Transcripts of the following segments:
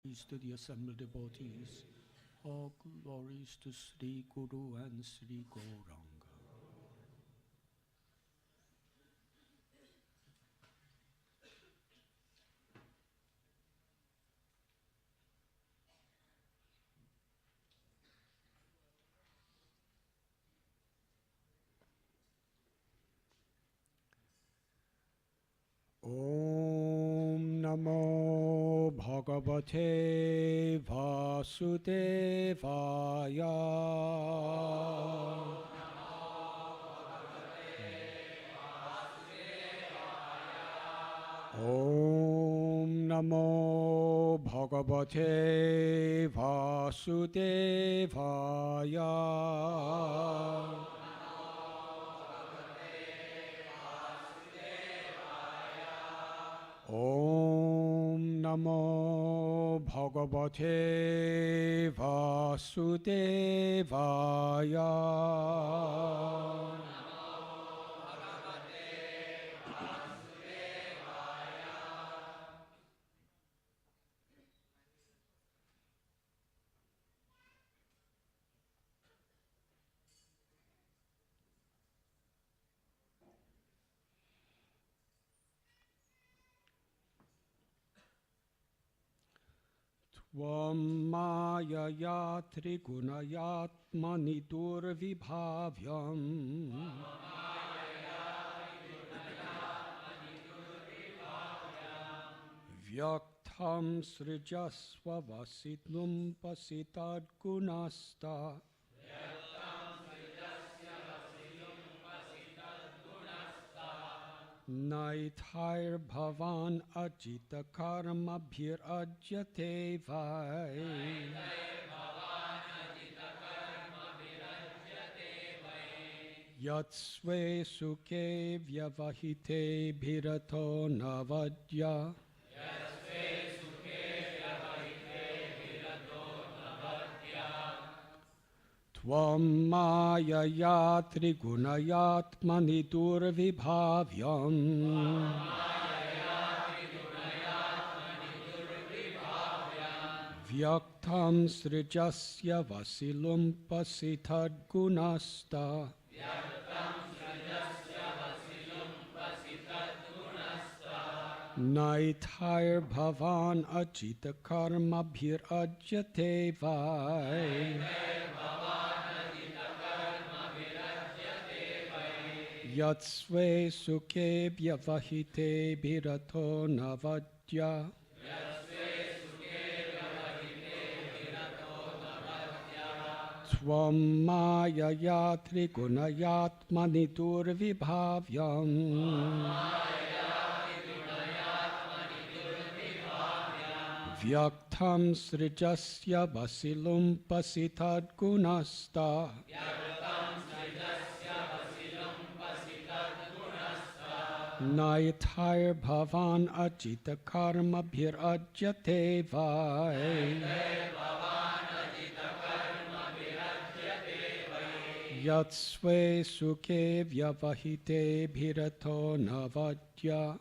Glories to the assembled devotees. All glories to Sri Guru and Sri Gauranga. Om Namo Bhagavate Vasudevaya. Om Namo Bhagavate Vasudevaya. Om Namo Bhagavate Vasudevaya. Tvam mayaya trigunayatmani durvibhavyam vyaktam srijasva vasidnum pasitad gunasta Naithair bhavan ajita karma bhir ajyate vai. Yatsve sukhe vyavahite bhirato navadya. Tvam mayaya trigunayatmani durvibhavyam vyaktam srijasya vasilum pasitad gunasta Naithair bhavan ajita karma bhir ajyate vai. Yatsve sukhe vyavahite bhirato navadya. Tvam mayaya trigunayatmani durvibhavyam vyaktam srijasya vasilum pasitad gunasta Naithair bhavan ajita karma bhir ajyate vai. Yatsve sukhe vyavahite bhirato navadya.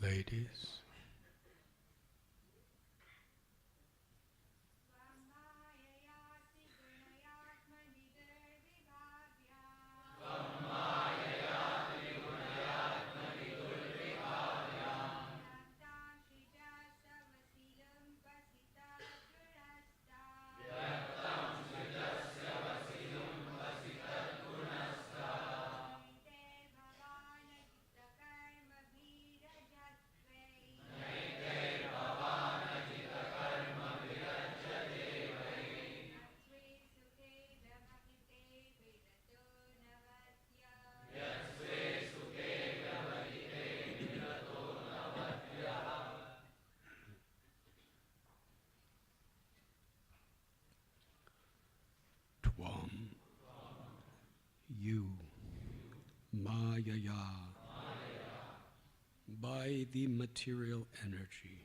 Ladies, Tvam, you, Mayaya, by the material energy,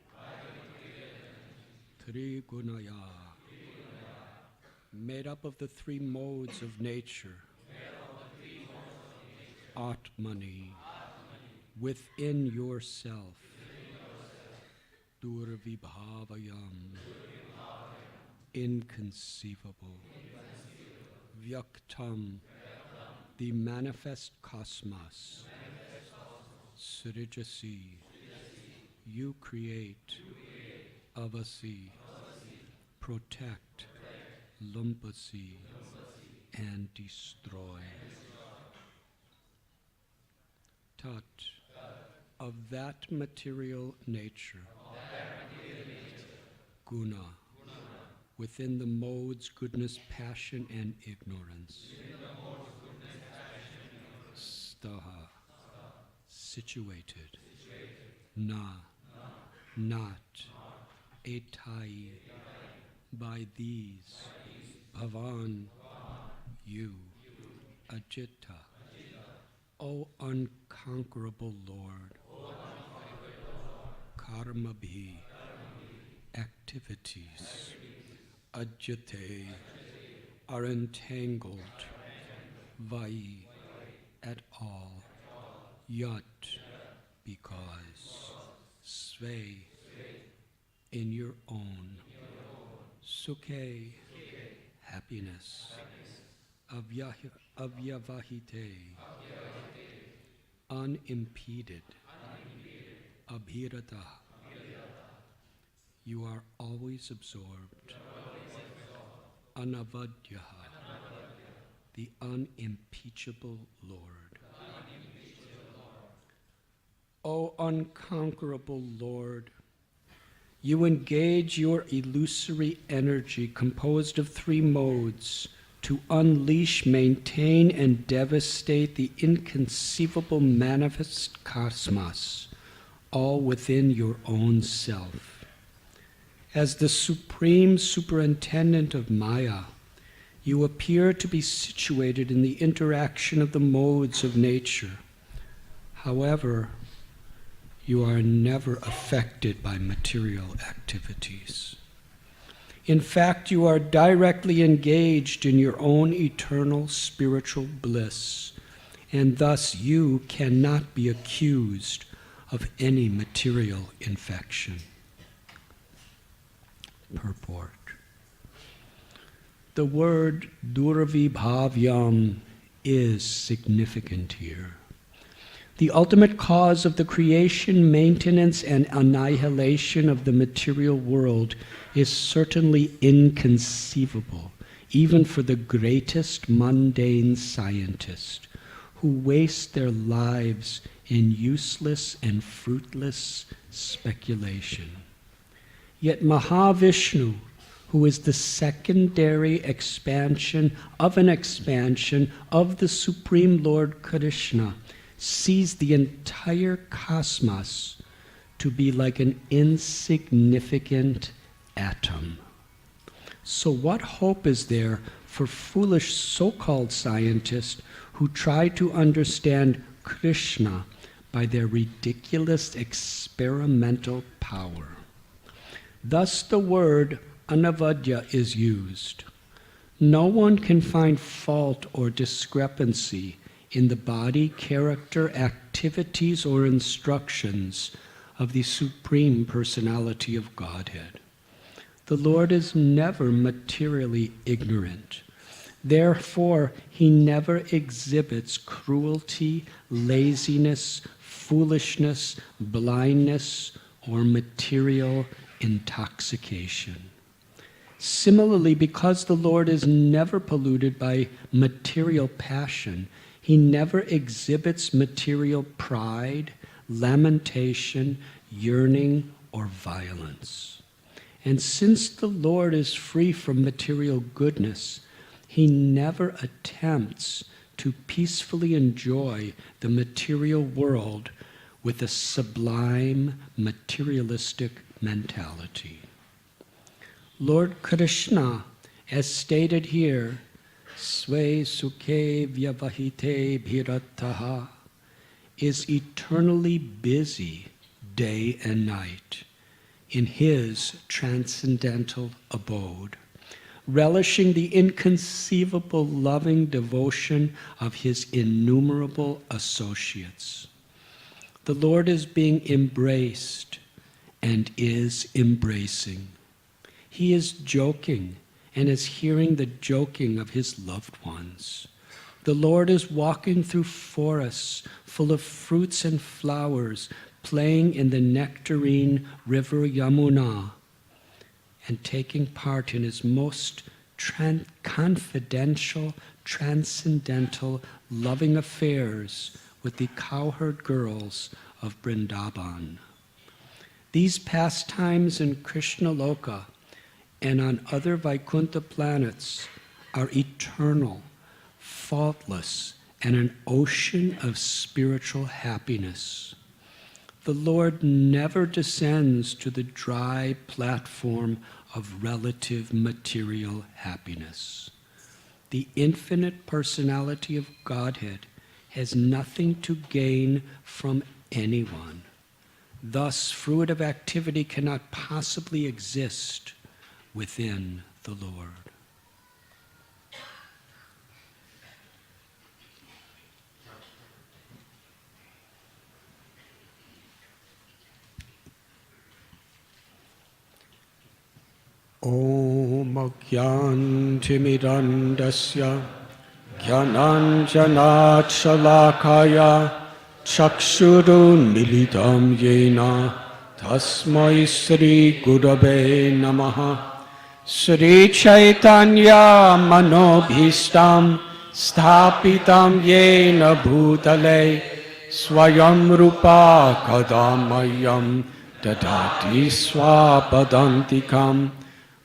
Trigunaya, made up of the three modes of nature, Atmani, within yourself, Durvibhavayam, inconceivable, Vyaktam, the manifest cosmos, Srijasi, you create, Avasi, protect, Lumpasi, and destroy. Tat, of that material nature, Guna, within the modes goodness, passion, and ignorance. Staha, situated. Na, not. Etai, by these. Bhavan, you. Ajita, O unconquerable Lord. Karmabhi, activities. Ajite, are entangled. Vai, at all. Yat, because. Sve, in your own. Sukhe, happiness. Avyavahite, unimpeded. Abhirata, you are always absorbed. Anavadyaha, the unimpeachable Lord. O unconquerable Lord, you engage your illusory energy composed of three modes to unleash, maintain, and devastate the inconceivable manifest cosmos, all within your own self. As the supreme superintendent of Maya, you appear to be situated in the interaction of the modes of nature. However, you are never affected by material activities. In fact, you are directly engaged in your own eternal spiritual bliss, and thus you cannot be accused of any material infection. Purport. The word Durvibhavyam is significant here. The ultimate cause of the creation, maintenance, and annihilation of the material world is certainly inconceivable, even for the greatest mundane scientist, who waste their lives in useless and fruitless speculation. Yet Mahavishnu, who is the secondary expansion of the Supreme Lord Krishna, sees the entire cosmos to be like an insignificant atom. So what hope is there for foolish so-called scientists who try to understand Krishna by their ridiculous experimental power? Thus the word anavadya is used. No one can find fault or discrepancy in the body, character, activities, or instructions of the Supreme Personality of Godhead. The Lord is never materially ignorant. Therefore, he never exhibits cruelty, laziness, foolishness, blindness, or material intoxication. Similarly, because the Lord is never polluted by material passion, he never exhibits material pride, lamentation, yearning, or violence. And since the Lord is free from material goodness, he never attempts to peacefully enjoy the material world with a sublime materialistic mentality. Lord Krishna, as stated here, Sve Sukhe Vyavahite Bhirataha, is eternally busy day and night in his transcendental abode, relishing the inconceivable loving devotion of his innumerable associates. The Lord is being embraced and is embracing. He is joking and is hearing the joking of his loved ones. The Lord is walking through forests full of fruits and flowers, playing in the nectarine river Yamuna, and taking part in his most confidential, transcendental, loving affairs with the cowherd girls of Vrindavan. These pastimes in Krishna Loka and on other Vaikuntha planets are eternal, faultless, and an ocean of spiritual happiness. The Lord never descends to the dry platform of relative material happiness. The infinite personality of Godhead has nothing to gain from anyone. Thus, fruitive activity cannot possibly exist within the Lord. Om Agyantimirandasya Gyananjanat Shalakaya Chakshurun Militam Yena Tasmai Sri Gurave Namaha Sri Chaitanya Manobhistam Sthapitam Yena Bhutale Swayam Rupa Kadamayam Dadati Swapadantikam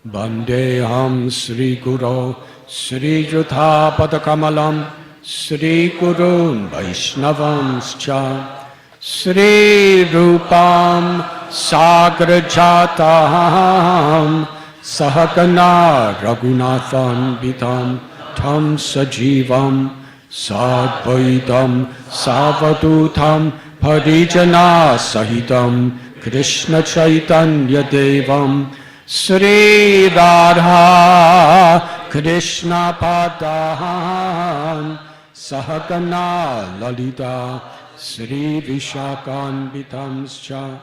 Bandeham Sri Guru Sri Jutha Padakamalam Sri Gurun Vaishnavamscha Sri Rupam Sagrajatam Sahagana Raghunathan Vitam Tam Sajivam Sadvaitam Savadutam Parijana Sahitam Krishna Chaitanya Devam Sri Radha Krishna Padam Sahagana Lalita Sri Vishakan Vitamscha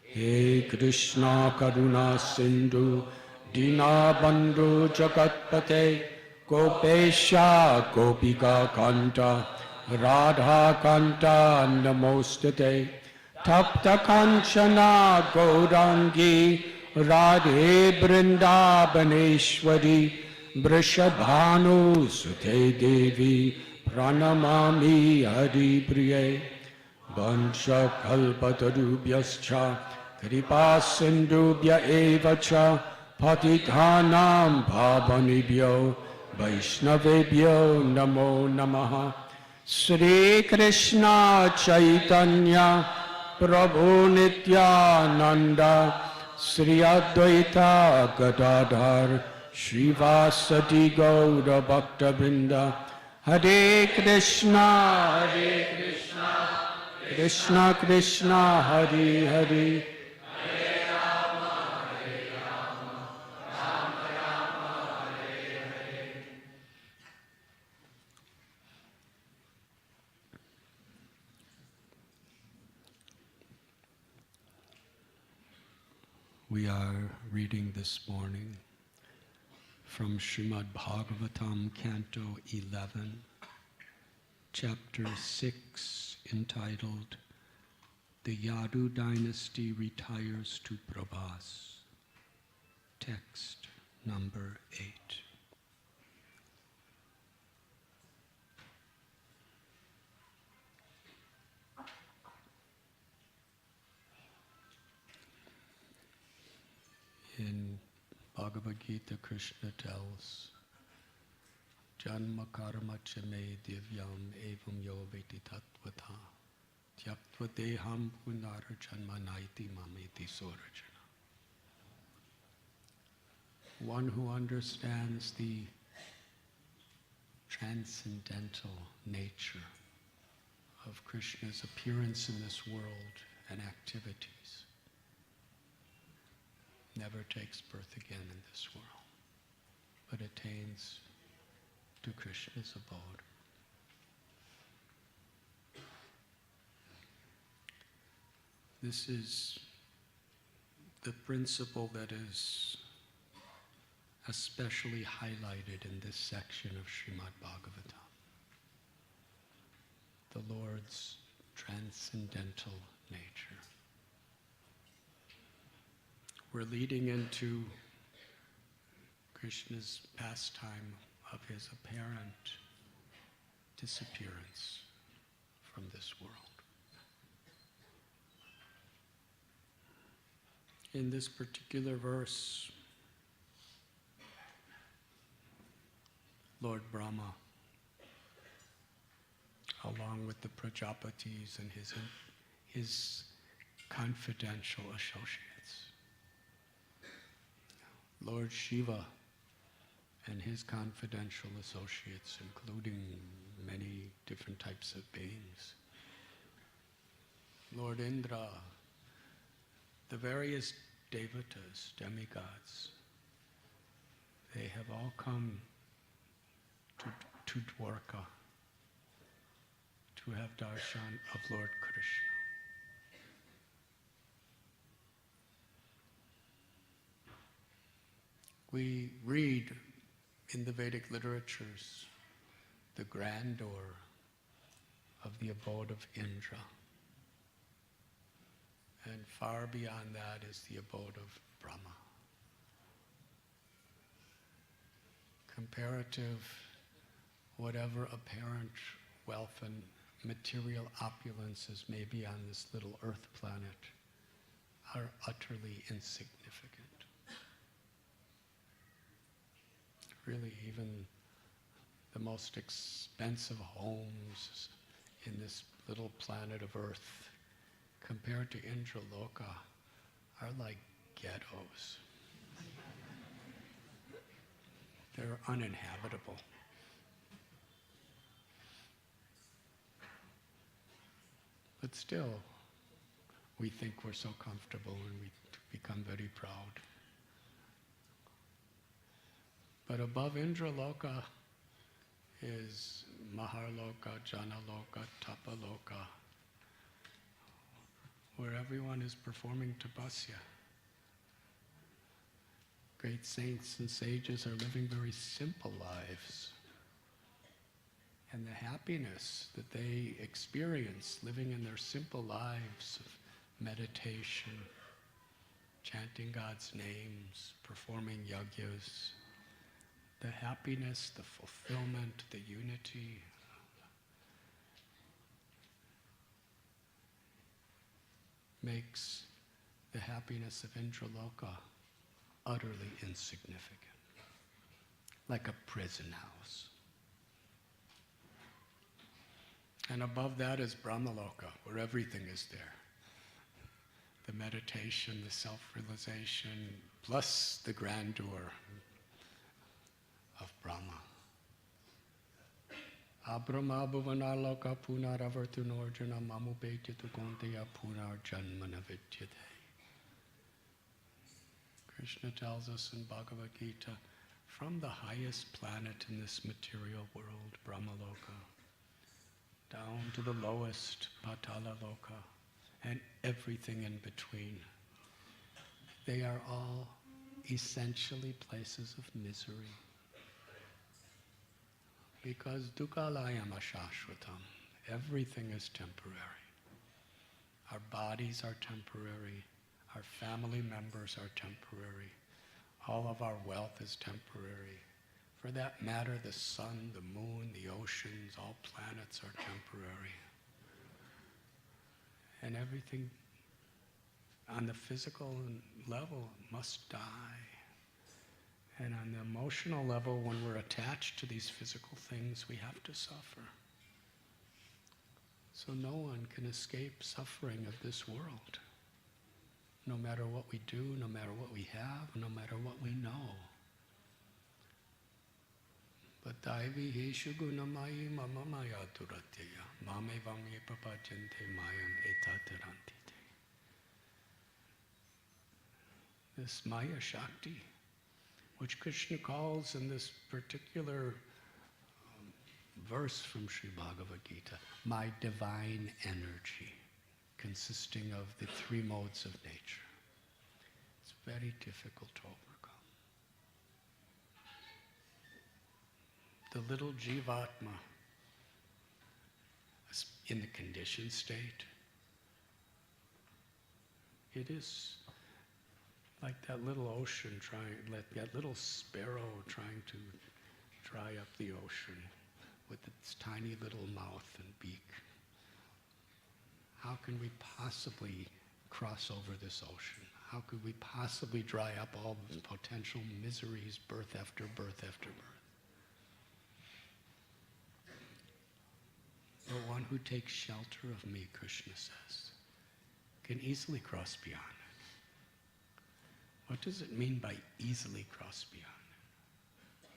He Krishna Karuna Sindhu Dina Bandhu Jagatpate Gopesha Gopika Kanta Radha Kanta Namostate Tapta Kanchana Gaurangi Radhe Vrindavaneshwari Vrishabhanu Sute Devi Pranamami Hari Priye Vansha Kalpatarubhyascha Kripa Sindhubhya Evacha Patithanam Pavanibhyo Vaishnavebhyo Namo Namaha Sri Krishna Chaitanya Prabhu Nityananda Sri Advaita Gadadhar Srivasati Gaura Bhakta Vrinda Hare Krishna Krishna Krishna Hare Hare We are reading this morning from Srimad Bhagavatam, Canto 11, Chapter 6, entitled, The Yadu Dynasty Retires to Prabhas. Text number 8. In Bhagavad Gita, Krishna tells, Janma karma chame divyam evam yo veti tattvata tyaktva deham punara janma naiti mameti sorajana. One who understands the transcendental nature of Krishna's appearance in this world and activities never takes birth again in this world, but attains to Krishna's abode. This is the principle that is especially highlighted in this section of Srimad Bhagavatam. The Lord's transcendental nature. We're leading into Krishna's pastime of his apparent disappearance from this world. In this particular verse, Lord Brahma, along with the Prajapatis and his confidential associates, Lord Shiva and his confidential associates, including many different types of beings, Lord Indra, the various devatas, demigods, they have all come to Dwarka to have darshan of Lord Krishna. We read in the Vedic literatures the grandeur of the abode of Indra. And far beyond that is the abode of Brahma. Comparative, whatever apparent wealth and material opulences may be on this little earth planet are utterly insignificant. Really, even the most expensive homes in this little planet of Earth, compared to Indraloka, are like ghettos. They're uninhabitable. But still, we think we're so comfortable and we become very proud. But above Indraloka is Maharloka, Janaloka, Tapaloka, where everyone is performing tapasya. Great saints and sages are living very simple lives. And the happiness that they experience living in their simple lives of meditation, chanting God's names, performing yagyas, the happiness, the fulfillment, the unity, makes the happiness of Indraloka utterly insignificant, like a prison house. And above that is Brahmaloka, where everything is there. The meditation, the self-realization, plus the grandeur of Brahma. Abrahma bhuvanaloka punaravartunorjana mamupetitu konteya punarjanmana vidyate. Krishna tells us in Bhagavad Gita, from the highest planet in this material world, Brahmaloka, down to the lowest, Patala Loka, and everything in between, they are all essentially places of misery. Because dukkhalayam ashashvatam, everything is temporary. Our bodies are temporary, our family members are temporary, all of our wealth is temporary. For that matter, the sun, the moon, the oceans, all planets are temporary. And everything on the physical level must die. And on the emotional level, when we're attached to these physical things, we have to suffer. So no one can escape suffering of this world. No matter what we do, no matter what we have, no matter what we know. But daivi heshu gunamayi mama maya duratya mame vange papajante mayam etatarantite. This Maya Shakti, which Krishna calls in this particular verse from Srimad Bhagavatam, my divine energy, consisting of the three modes of nature. It's very difficult to overcome. The little jivatma in the conditioned state, it is like that little ocean like that little sparrow trying to dry up the ocean with its tiny little mouth and beak. How can we possibly cross over this ocean? How could we possibly dry up all the potential miseries, birth after birth after birth? The one who takes shelter of me, Krishna says, can easily cross beyond it. What does it mean by easily cross beyond it?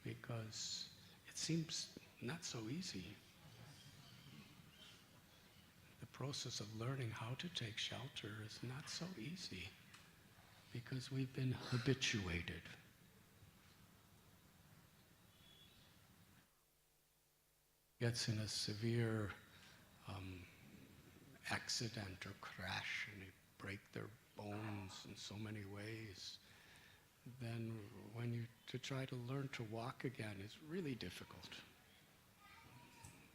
Because it seems not so easy. The process of learning how to take shelter is not so easy because we've been habituated. Gets in a severe accident or crash and they break their bones in so many ways, then to try to learn to walk again is really difficult.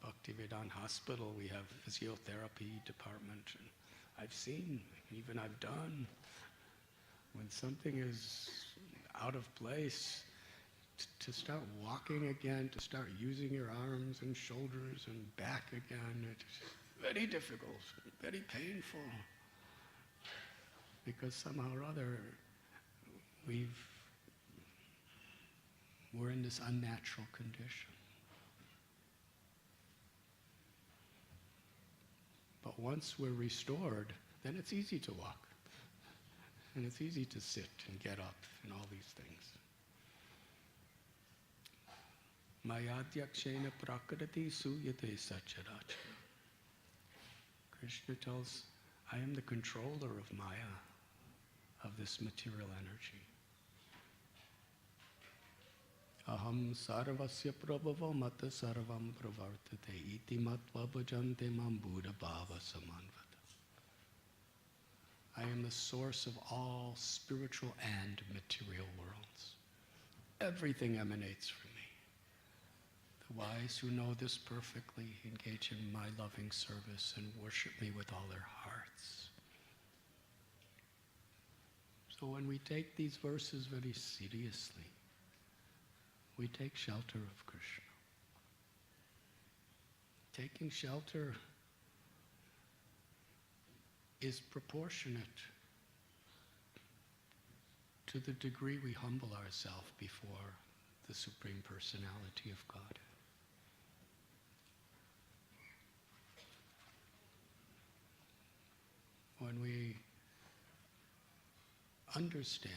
Bhaktivedanta Hospital, we have physiotherapy department, and I've seen, even I've done, when something is out of place, to start walking again, to start using your arms and shoulders and back again, it's very difficult, very painful. Because somehow or other, we're in this unnatural condition. But once we're restored, then it's easy to walk. And it's easy to sit and get up and all these things. Mayadhyakshena prakriti suyate sacharacha. Krishna tells, I am the controller of Maya, of this material energy. Aham sarvasya prabhava mata sarvam pravartate iti matva bhajante mam buddha bhava samanvata. I am the source of all spiritual and material worlds. Everything emanates from me. The wise who know this perfectly engage in my loving service and worship me with all their hearts. So when we take these verses very seriously, we take shelter of Krishna. Taking shelter is proportionate to the degree we humble ourselves before the Supreme Personality of God. When we understand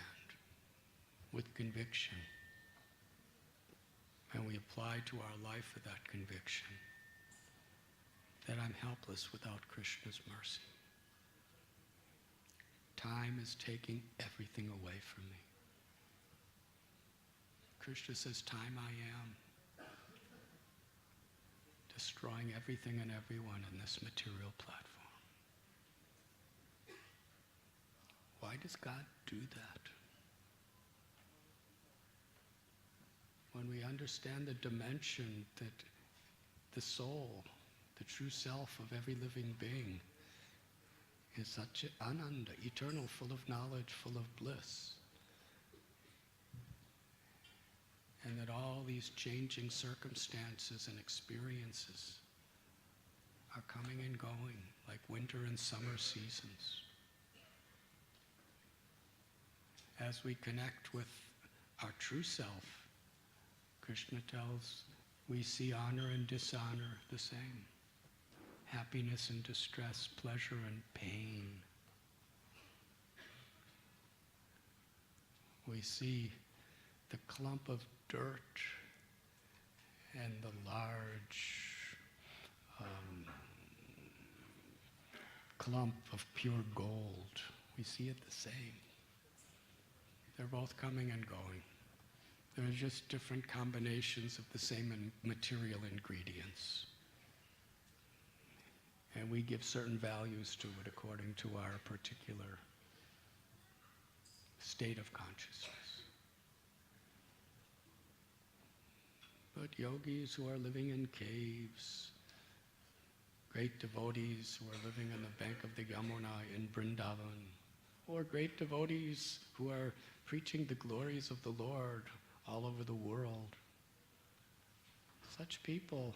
with conviction and we apply to our life with that conviction that I'm helpless without Krishna's mercy. Time is taking everything away from me. Krishna says, time I am, destroying everything and everyone in this material platform. Why does God do that? When we understand the dimension that the soul, the true self of every living being, is such ananda, eternal, full of knowledge, full of bliss. And that all these changing circumstances and experiences are coming and going like winter and summer seasons. As we connect with our true self, Krishna tells, we see honor and dishonor the same. Happiness and distress, pleasure and pain. We see the clump of dirt and the large clump of pure gold. We see it the same. They're both coming and going. They're just different combinations of the same material ingredients. And we give certain values to it according to our particular state of consciousness. But yogis who are living in caves, great devotees who are living on the bank of the Yamuna in Vrindavan, or great devotees who are preaching the glories of the Lord all over the world, such people,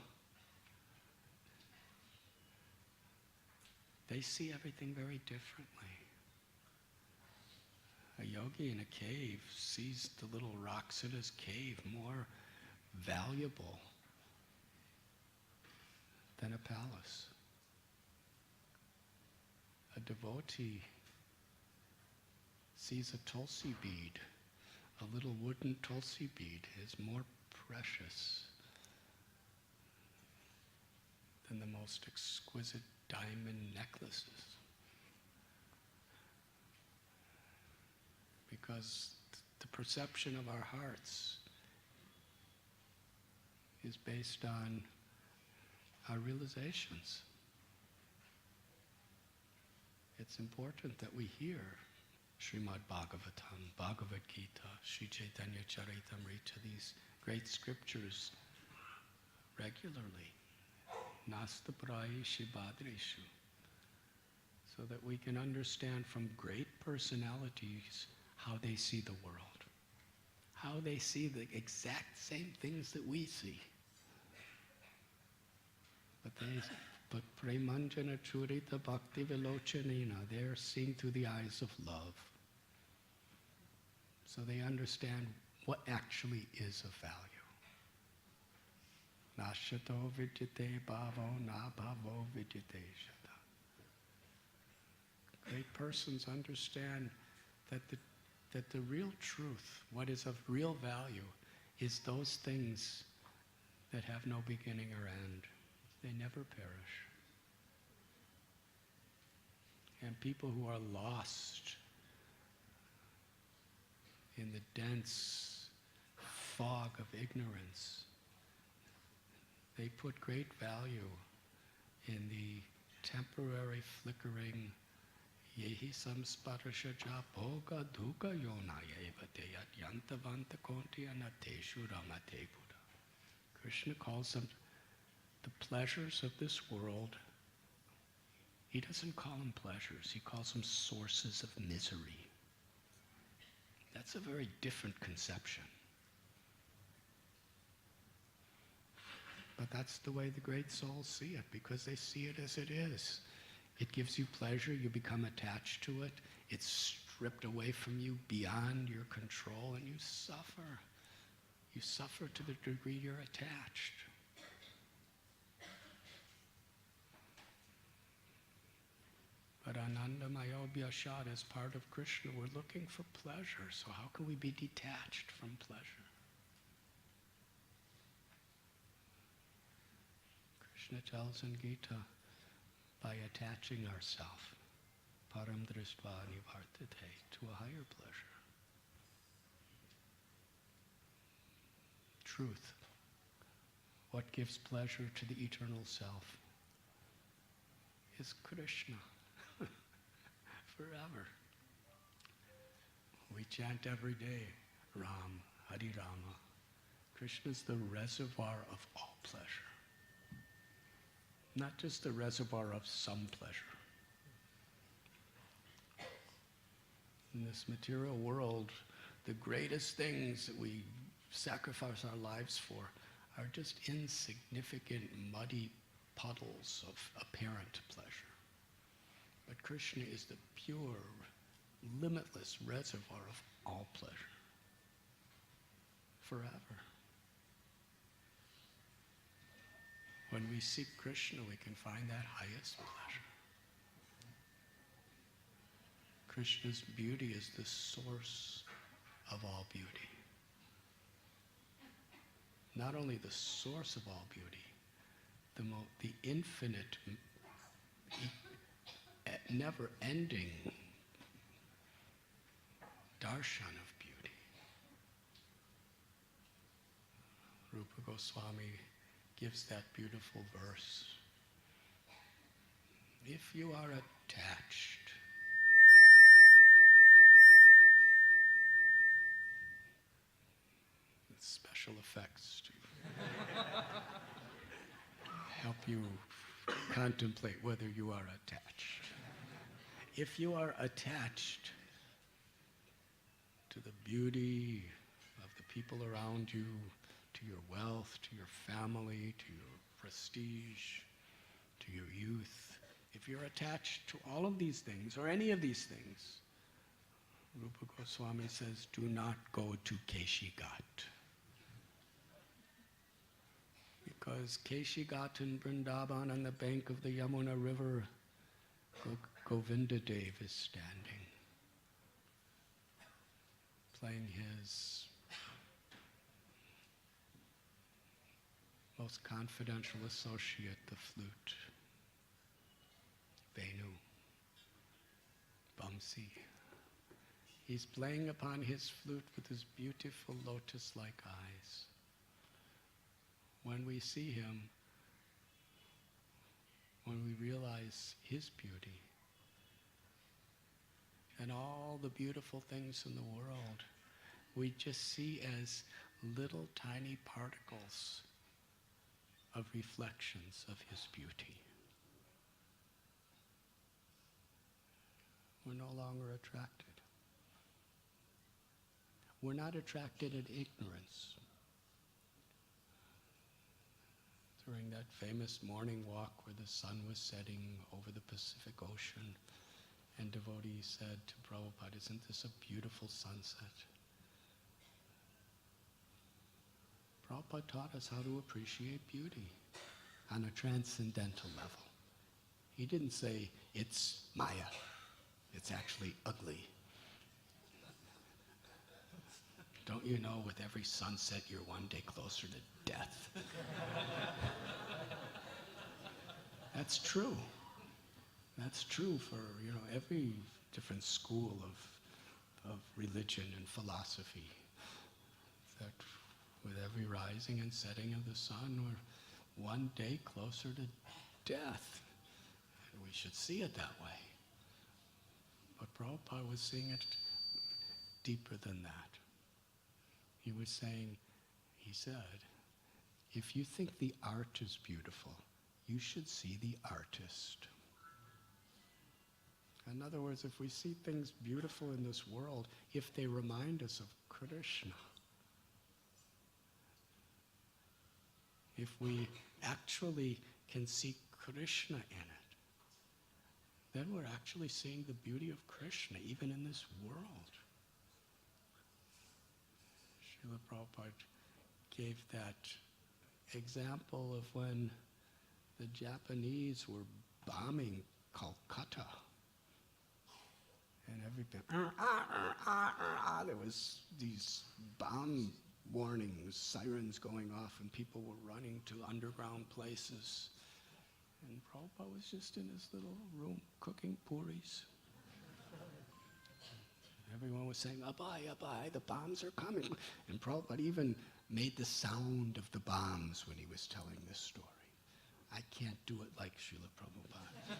they see everything very differently. A yogi in a cave sees the little rocks in his cave more valuable than a palace. A devotee sees a tulsi bead, a little wooden tulsi bead is more precious than the most exquisite diamond necklaces. Because the perception of our hearts is based on our realizations. It's important that we hear Srimad Bhagavatam, Bhagavad Gita, Sri Chaitanya Charitamrita, these great scriptures regularly. Nasta prayeshi badreshu. So that we can understand from great personalities how they see the world. How they see the exact same things that we see. But Premanjana Churita Bhakti Vilochanina, they're seeing through the eyes of love. So they understand what actually is of value. Nashato vidyate bhavo na bhavo vidyate shata. Great persons understand that the real truth, what is of real value, is those things that have no beginning or end. They never perish. And people who are lost in the dense fog of ignorance, they put great value in the temporary flickering yehi samsparasha bhoga dukkha yonaya evateyat yantavanta konti anateshu ramate Buddha. Krishna calls them the pleasures of this world. He doesn't call them pleasures, he calls them sources of misery. That's a very different conception. But that's the way the great souls see it, because they see it as it is. It gives you pleasure, you become attached to it, it's stripped away from you beyond your control, and you suffer. You suffer to the degree you're attached. But Anandamayo as part of Krishna, we're looking for pleasure, so how can we be detached from pleasure? Krishna tells in Gita, by attaching ourselves, param dristva nivartate, to a higher pleasure. Truth. What gives pleasure to the eternal self is Krishna. Forever. We chant every day, Ram, Hari Rama. Krishna is the reservoir of all pleasure. Not just the reservoir of some pleasure. In this material world, the greatest things that we sacrifice our lives for are just insignificant, muddy puddles of apparent pleasure. But Krishna is the pure, limitless reservoir of all pleasure. Forever. When we seek Krishna, we can find that highest pleasure. Krishna's beauty is the source of all beauty. Not only the source of all beauty, the infinite, never-ending darshan of beauty. Rupa Goswami gives that beautiful verse. If you are attached, with special effects to help you contemplate whether you are attached. If you are attached to the beauty of the people around you, to your wealth, to your family, to your prestige, to your youth, if you're attached to all of these things, or any of these things, Rupa Goswami says, do not go to Keshigat. Because Keshigat in Vrindavan on the bank of the Yamuna River, Govinda Dev is standing, playing his most confidential associate, the flute, Venu, Bamsi. He's playing upon his flute with his beautiful lotus-like eyes. When we see him, when we realize his beauty and all the beautiful things in the world, we just see as little tiny particles of reflections of his beauty. We're no longer attracted. We're not attracted in ignorance. During that famous morning walk where the sun was setting over the Pacific Ocean, and devotees said to Prabhupada, isn't this a beautiful sunset? Prabhupada taught us how to appreciate beauty on a transcendental level. He didn't say, it's Maya, it's actually ugly. Don't you know with every sunset you're one day closer to death? That's true. That's true for, every different school of religion and philosophy. That with every rising and setting of the sun, we're one day closer to death. And we should see it that way. But Prabhupada was seeing it deeper than that. He was saying, he said, if you think the art is beautiful, you should see the artist. In other words, if we see things beautiful in this world, if they remind us of Krishna, if we actually can see Krishna in it, then we're actually seeing the beauty of Krishna even in this world. Srila Prabhupada gave that example of when the Japanese were bombing Calcutta. And everything, there was these bomb warnings, sirens going off, and people were running to underground places. And Prabhupada was just in his little room cooking puris. Everyone was saying, Abai, Abai, the bombs are coming. And Prabhupada even made the sound of the bombs when he was telling this story. I can't do it like Srila Prabhupada.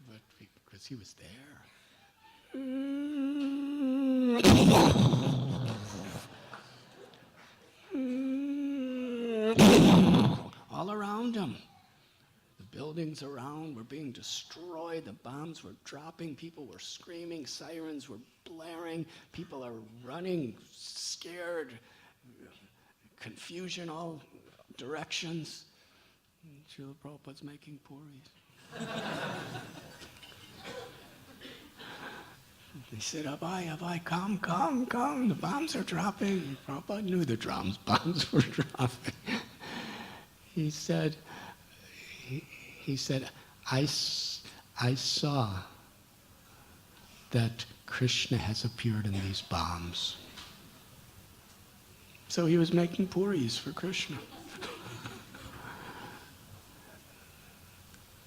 But because he was there. All around him. The buildings around were being destroyed, the bombs were dropping, people were screaming, sirens were blaring, people are running, scared, confusion all directions. Srila Prabhupada's making puris. They said, Abai, come, the bombs are dropping. Prabhupada knew the bombs were dropping. He said, I saw that Krishna has appeared in these bombs. So he was making puris for Krishna.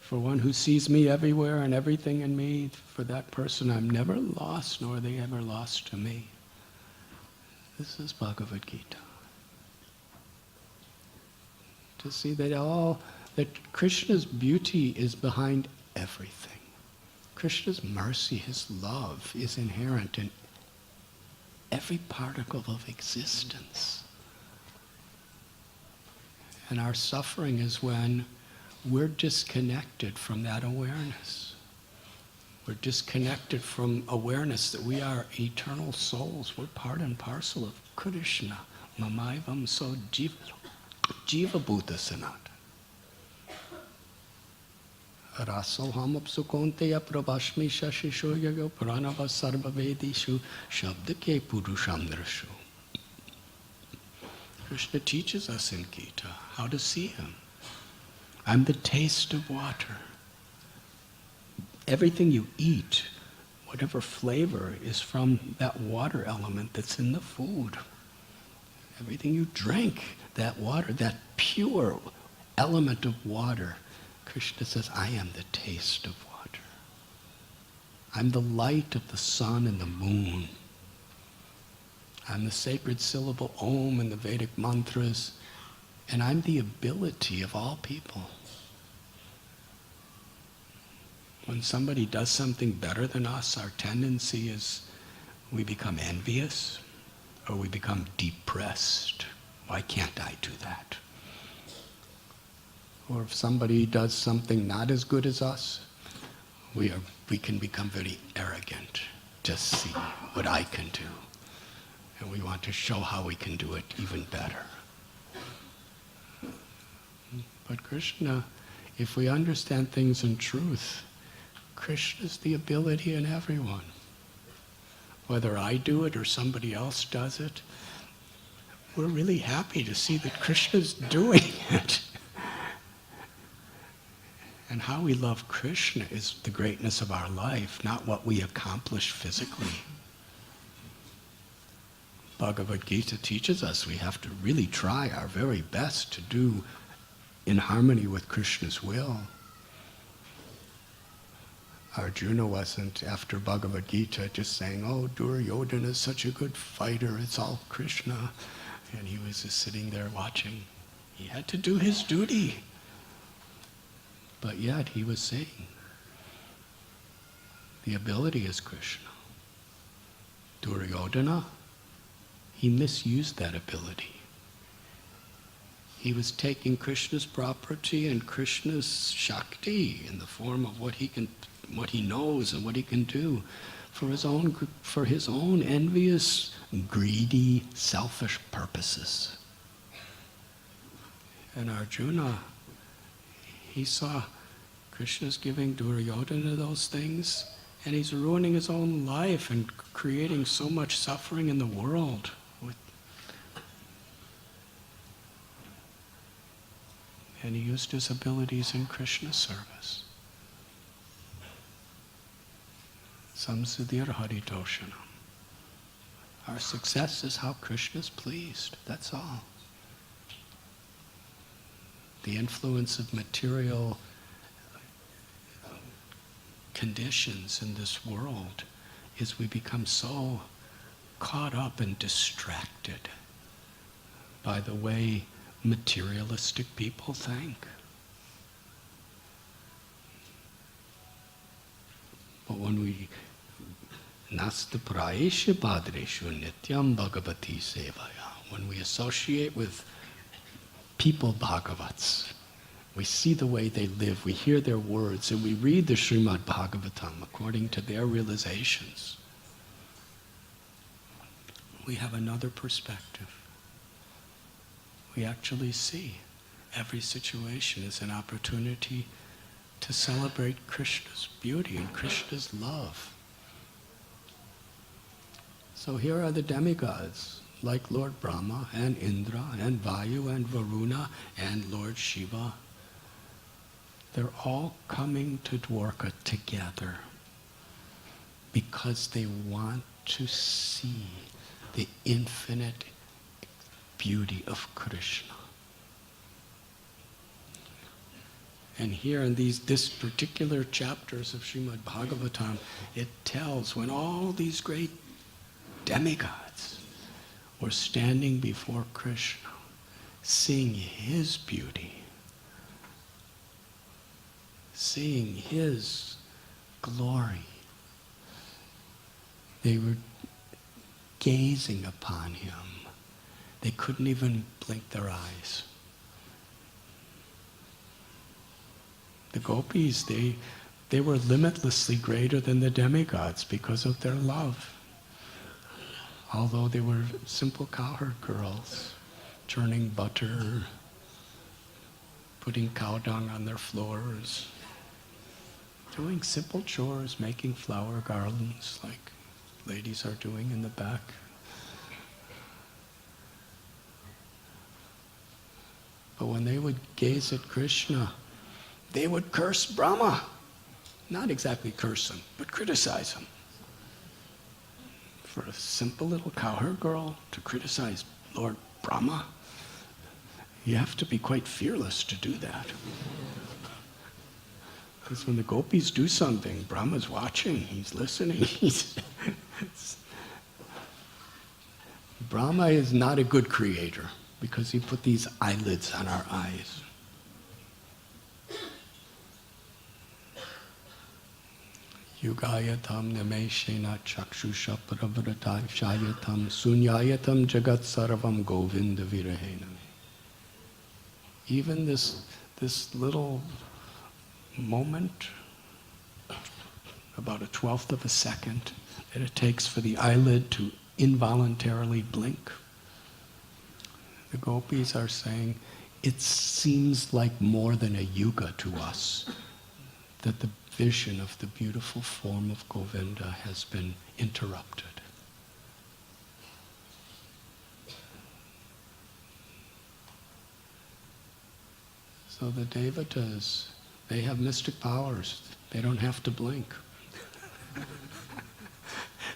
For one who sees me everywhere and everything in me, for that person I'm never lost, nor are they ever lost to me. This is Bhagavad Gita. To see that Krishna's beauty is behind everything. Krishna's mercy, his love, is inherent in every particle of existence. And our suffering is when we're disconnected from that awareness. We're disconnected from awareness that we are eternal souls. We're part and parcel of Krishna. Mamaivam so jiva bhuta sanat. Rasoham apsukonteya prabhashmi shashisho yago pranava sarva vedishu shabdake purushamdrashu. Krishna teaches us in Gita how to see him. I'm the taste of water. Everything you eat, whatever flavor, is from that water element that's in the food. Everything you drink, that water, that pure element of water, Krishna says, I am the taste of water. I'm the light of the sun and the moon. I'm the sacred syllable Om in the Vedic mantras, and I'm the ability of all people. When somebody does something better than us, our tendency is we become envious or we become depressed. Why can't I do that? Or if somebody does something not as good as us, we can become very arrogant. Just see what I can do. And we want to show how we can do it even better. But Krishna, if we understand things in truth, Krishna's the ability in everyone. Whether I do it or somebody else does it, we're really happy to see that Krishna's doing it. And how we love Krishna is the greatness of our life, not what we accomplish physically. Bhagavad Gita teaches us we have to really try our very best to do in harmony with Krishna's will. Arjuna wasn't, after Bhagavad Gita, just saying, oh, Duryodhana is such a good fighter, it's all Krishna. And he was just sitting there watching. He had to do his duty. But yet he was saying, the ability is Krishna. Duryodhana, he misused that ability. He was taking Krishna's property and Krishna's Shakti in the form of what he knows and what he can do for his own envious, greedy, selfish purposes. And Arjuna, he saw Krishna's giving Duryodhana those things, and he's ruining his own life and creating so much suffering in the world. And he used his abilities in Krishna's service. Samsiddhir Haritoshanam. Our success is how Krishna's pleased, that's all. The influence of material conditions in this world is we become so caught up and distracted by the way materialistic people think. But when we Nasta praesha padreshu nityam bhagavati sevaya. When we associate with people Bhagavats, we see the way they live, we hear their words, and we read the Srimad Bhagavatam according to their realizations. We have another perspective. We actually see every situation as an opportunity to celebrate Krishna's beauty and Krishna's love. So here are the demigods, like Lord Brahma and Indra and Vayu and Varuna and Lord Shiva. They're all coming to Dwarka together because they want to see the infinite beauty of Krishna. And here in this particular chapters of Srimad Bhagavatam, it tells when all these great demigods were standing before Krishna, seeing his beauty, seeing his glory. They were gazing upon him. They couldn't even blink their eyes. The gopis, they were limitlessly greater than the demigods because of their love. Although they were simple cowherd girls, churning butter, putting cow dung on their floors, doing simple chores, making flower garlands like ladies are doing in the back. But when they would gaze at Krishna, they would curse Brahma. Not exactly curse him, but criticize him. For a simple little cowherd girl to criticize Lord Brahma, you have to be quite fearless to do that. Because when the gopis do something, Brahma's watching, he's listening. Brahma is not a good creator because he put these eyelids on our eyes. Yugayatam nameshena chakshusha pravratai shayatam sunyayatam jagat sarvam govinda virahenam. Even this little moment, about a 1/12 of a second, that it takes for the eyelid to involuntarily blink, the gopis are saying, it seems like more than a yuga to us that the vision of the beautiful form of Govinda has been interrupted. So the devatas, they have mystic powers. They don't have to blink.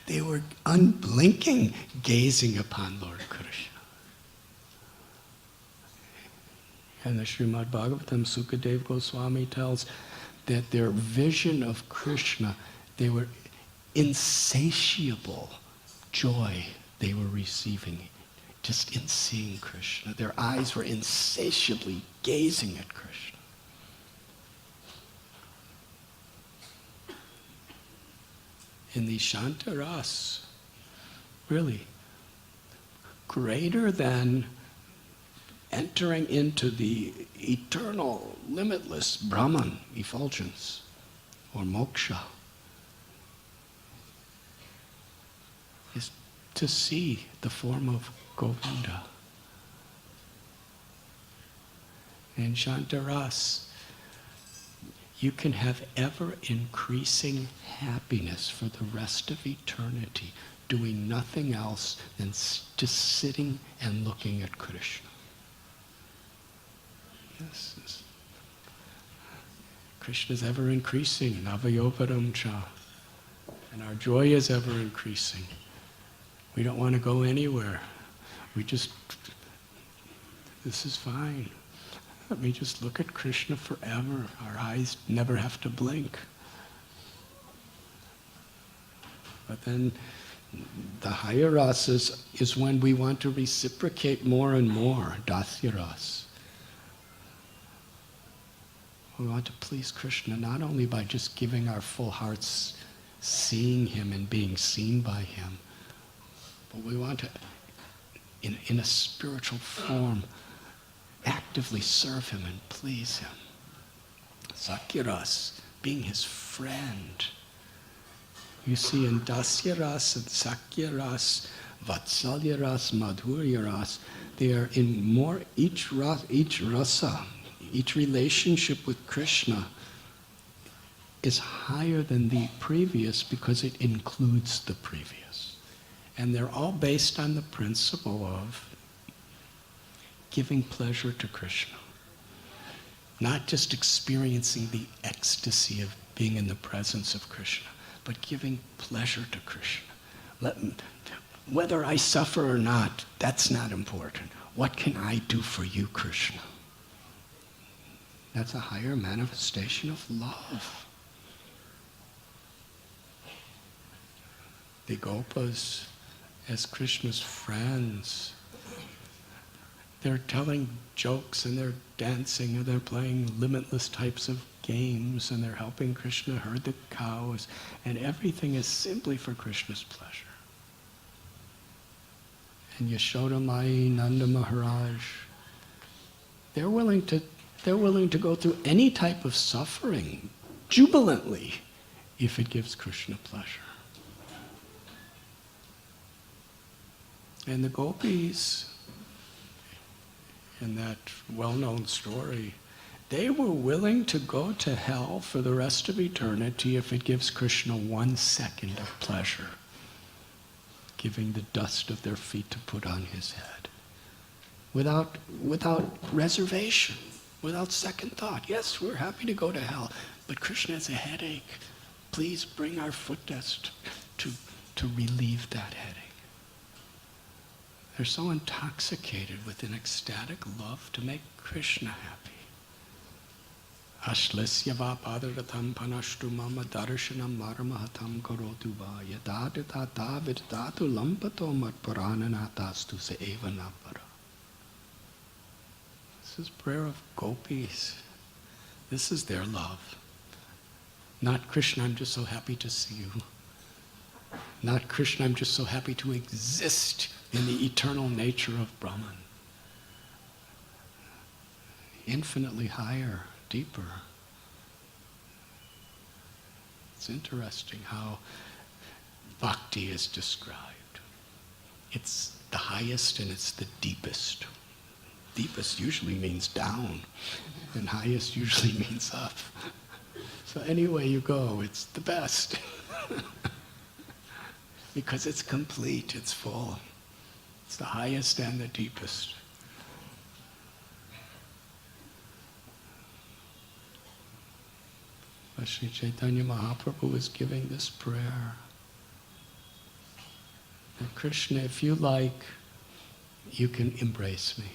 They were unblinking, gazing upon Lord Krishna. And the Srimad Bhagavatam, Sukadeva Goswami tells that their vision of Krishna, they were insatiable joy they were receiving just in seeing Krishna. Their eyes were insatiably gazing at Krishna. In the Shantaras, really, greater than entering into the eternal, limitless Brahman effulgence or moksha is to see the form of Govinda. In Shantaras, you can have ever-increasing happiness for the rest of eternity, doing nothing else than just sitting and looking at Krishna. Yes. Krishna is ever increasing, navayoparam cha. And our joy is ever increasing. We don't want to go anywhere. This is fine. Let me just look at Krishna forever. Our eyes never have to blink. But then the higher rasas is when we want to reciprocate more and more, dasya ras. We want to please Krishna not only by just giving our full hearts seeing him and being seen by him. But we want to, in a spiritual form, actively serve him and please him. Sakyaras, being his friend. You see, in Dasyaras and Sakyaras, Vatsalyaras, Madhuryaras, they are in more, each rasa, each relationship with Krishna is higher than the previous because it includes the previous. And they're all based on the principle of giving pleasure to Krishna. Not just experiencing the ecstasy of being in the presence of Krishna, but giving pleasure to Krishna. Whether I suffer or not, that's not important. What can I do for you, Krishna? That's a higher manifestation of love. The Gopas, as Krishna's friends, they're telling jokes and they're dancing and they're playing limitless types of games and they're helping Krishna herd the cows, and everything is simply for Krishna's pleasure. And Yashoda Mai, Nanda Maharaj, they're willing to go through any type of suffering jubilantly if it gives Krishna pleasure. And the gopis, in that well-known story, they were willing to go to hell for the rest of eternity if it gives Krishna 1 second of pleasure, giving the dust of their feet to put on his head. Without reservation, without second thought. Yes, we're happy to go to hell, but Krishna has a headache. Please bring our foot dust to relieve that headache. They're so intoxicated with an ecstatic love to make Krishna happy. Ashlasya va padaratam panashtu mama darshanam maramahatam karotu va yadadita davidatu lampato matparananatastu se eva napara. This is prayer of gopis. This is their love. Not Krishna, I'm just so happy to see you. Not Krishna, I'm just so happy to exist in the eternal nature of Brahman. Infinitely higher, deeper. It's interesting how bhakti is described. It's the highest and it's the deepest. Deepest usually means down, and highest usually means up. So any way you go, it's the best. Because it's complete, it's full. It's the highest and the deepest. But Sri Chaitanya Mahaprabhu was giving this prayer. And Krishna, if you like, you can embrace me.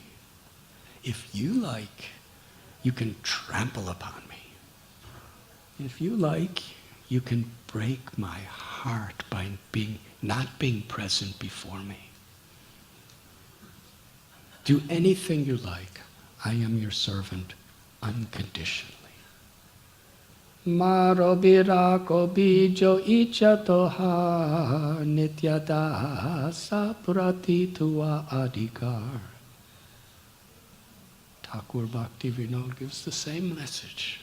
If you like, you can trample upon me. If you like, you can break my heart by not being present before me. Do anything you like. I am your servant unconditionally. Maro birako bijo ichatoha nityada saprati tua adhikar. Thakur Bhakti Vinod gives the same message.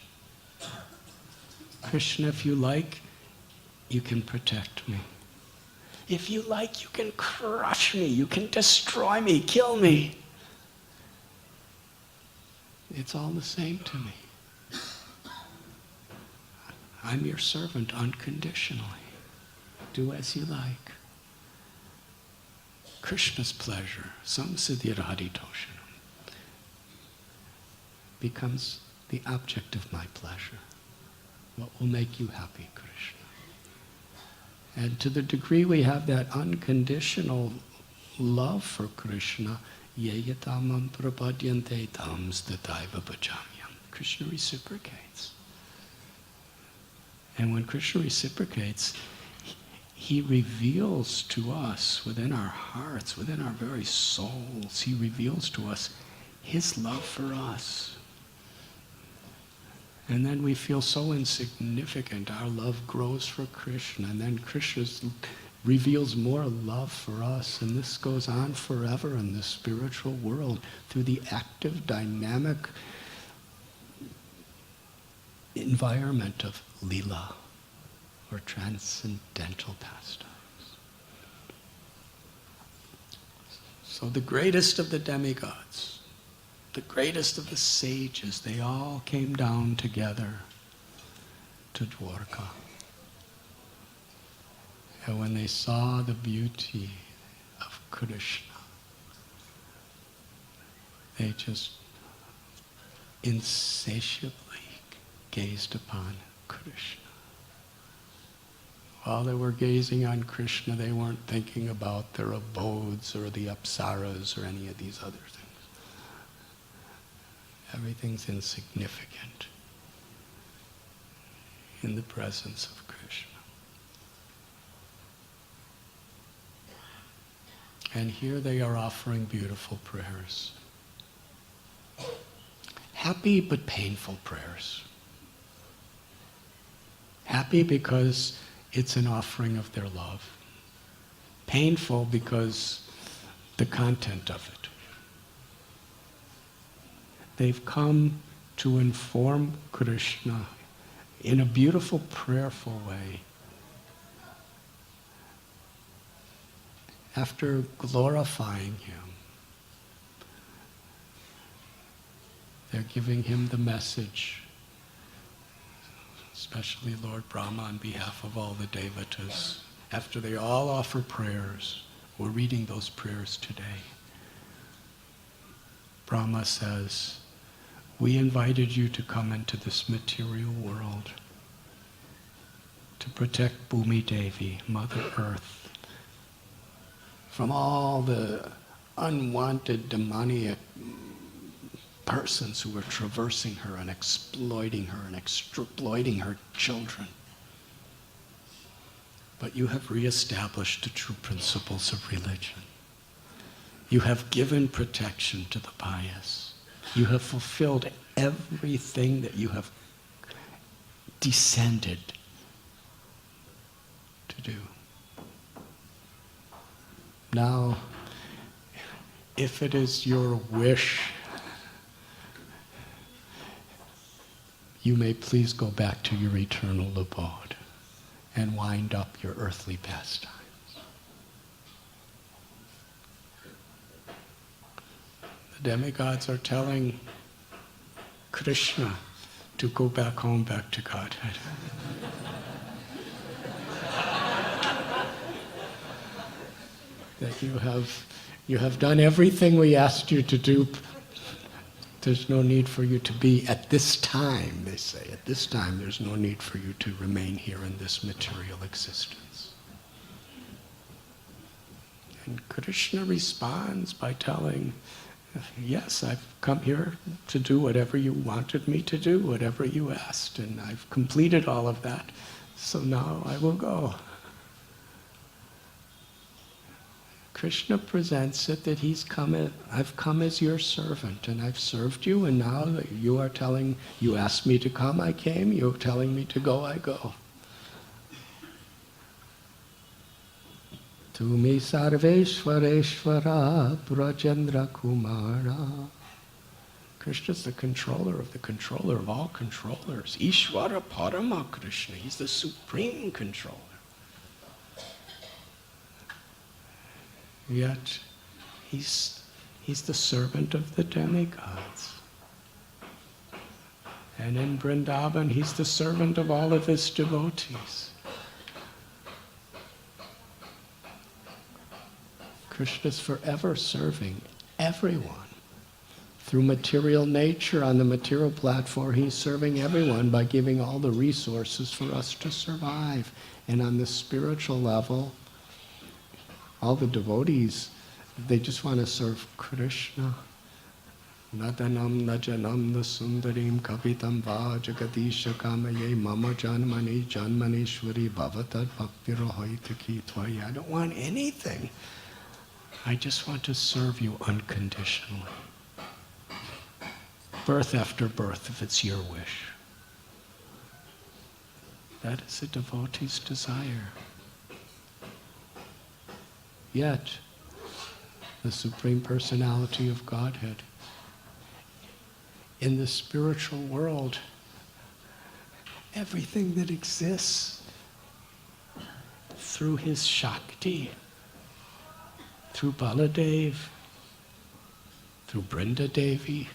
Krishna, if you like, you can protect me. If you like, you can crush me, you can destroy me, kill me. It's all the same to me. I'm your servant unconditionally. Do as you like. Krishna's pleasure, samsiddhiradi toshanam, becomes the object of my pleasure. What will make you happy, Krishna? And to the degree we have that unconditional love for Krishna, yeyatamam prapadyante tam stataiva bhajamyam. Krishna reciprocates. And when Krishna reciprocates, he reveals to us within our hearts, within our very souls, he reveals to us his love for us. And then we feel so insignificant. Our love grows for Krishna, and then Krishna reveals more love for us, and this goes on forever in the spiritual world through the active, dynamic environment of lila, or transcendental pastimes. So the greatest of the demigods, the greatest of the sages, they all came down together to Dwarka. And when they saw the beauty of Krishna, they just insatiably gazed upon Krishna. While they were gazing on Krishna, they weren't thinking about their abodes or the apsaras or any of these other things. Everything's insignificant in the presence of Krishna. And here they are offering beautiful prayers. Happy but painful prayers. Happy because it's an offering of their love. Painful because the content of it. They've come to inform Krishna in a beautiful, prayerful way. After glorifying him, they're giving him the message, especially Lord Brahma on behalf of all the devatas. After they all offer prayers, we're reading those prayers today. Brahma says, we invited you to come into this material world to protect Bhumi Devi, Mother Earth, from all the unwanted demoniac persons who are traversing her and exploiting her and exploiting her children. But you have reestablished the true principles of religion. You have given protection to the pious. You have fulfilled everything that you have descended to do. Now, if it is your wish, you may please go back to your eternal abode and wind up your earthly pastimes. The demigods are telling Krishna to go back home, back to Godhead. That you have done everything we asked you to do. There's no need for you to be at this time, they say. At this time, there's no need for you to remain here in this material existence. And Krishna responds by telling, yes, I've come here to do whatever you wanted me to do, whatever you asked, and I've completed all of that, so now I will go. Krishna presents it that I've come as your servant, and I've served you, and now that you are telling, you asked me to come, I came, you're telling me to go, I go. Tumi sarveshwareshvara prajendra kumara. Krishna's the controller of all controllers. Ishvara Parama Krishna, he's the supreme controller. Yet, he's the servant of the demigods. And in Vrindavan, he's the servant of all of his devotees. Krishna's forever serving everyone. Through material nature, on the material platform, he's serving everyone by giving all the resources for us to survive. And on the spiritual level, all the devotees, they just want to serve Krishna. Nadanam najanam nasundarim kavitam va jagadisha kamaye mama janmani janmaneshwari bhavatad bhaktirohoitaki tvaya. I don't want anything. I just want to serve you unconditionally. Birth after birth, if it's your wish. That is a devotee's desire. Yet, the Supreme Personality of Godhead, in the spiritual world, everything that exists through his Shakti, through Baladev, through Brinda Devi,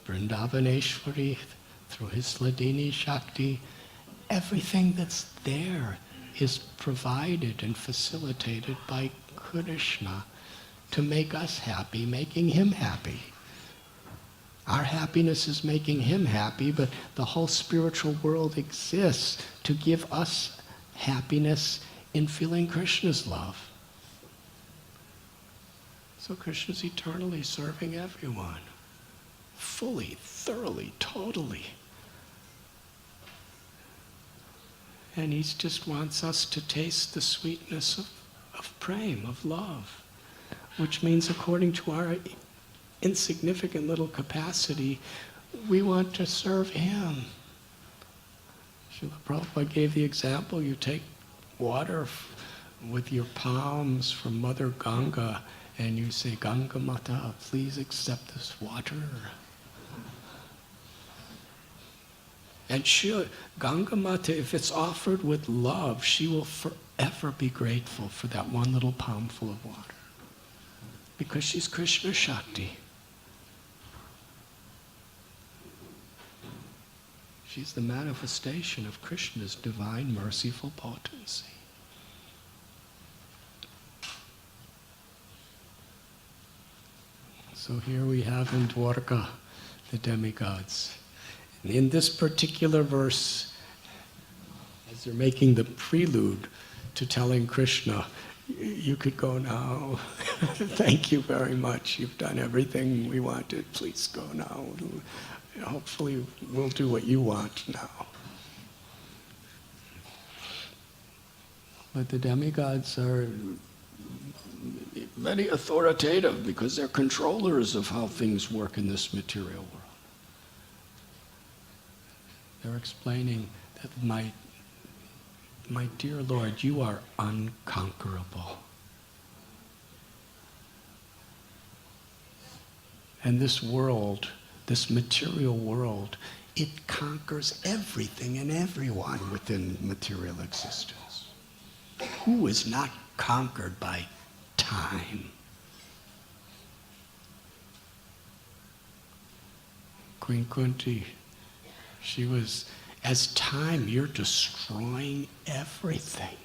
Vrindavaneshwari, through his Sladini Shakti, everything that's there is provided and facilitated by Krishna to make us happy, making him happy. Our happiness is making him happy, but the whole spiritual world exists to give us happiness in feeling Krishna's love. So Krishna's eternally serving everyone, fully, thoroughly, totally. And he just wants us to taste the sweetness of prem, of love, which means according to our insignificant little capacity, we want to serve him. Srila Prabhupada gave the example, you take water with your palms from Mother Ganga and you say, Ganga Mata, please accept this water. And Ganga Mata, if it's offered with love, she will forever be grateful for that one little palmful of water. Because she's Krishna Shakti. She's the manifestation of Krishna's divine merciful potency. So here we have in Dwarka the demigods. And in this particular verse, as they're making the prelude to telling Krishna, you could go now. Thank you very much. You've done everything we wanted. Please go now. Hopefully we'll do what you want now. But the demigods are very authoritative because they're controllers of how things work in this material world. They're explaining that my dear Lord, you are unconquerable. And this world, this material world, it conquers everything and everyone within material existence. Who is not conquered by time? Queen Kunti, she was, as time, you're destroying everything.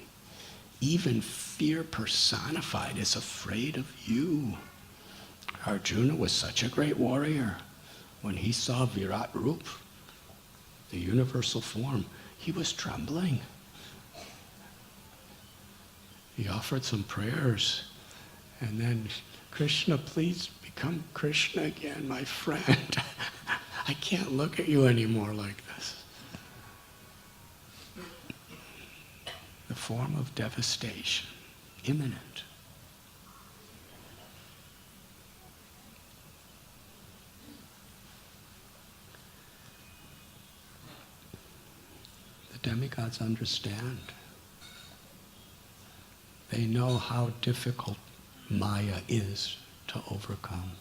Even fear personified is afraid of you. Arjuna was such a great warrior. When he saw Virat Rup, the universal form, he was trembling. He offered some prayers, and then, Krishna, please become Krishna again, my friend. I can't look at you anymore like this. The form of devastation, imminent. The demigods understand. They know how difficult Maya is to overcome.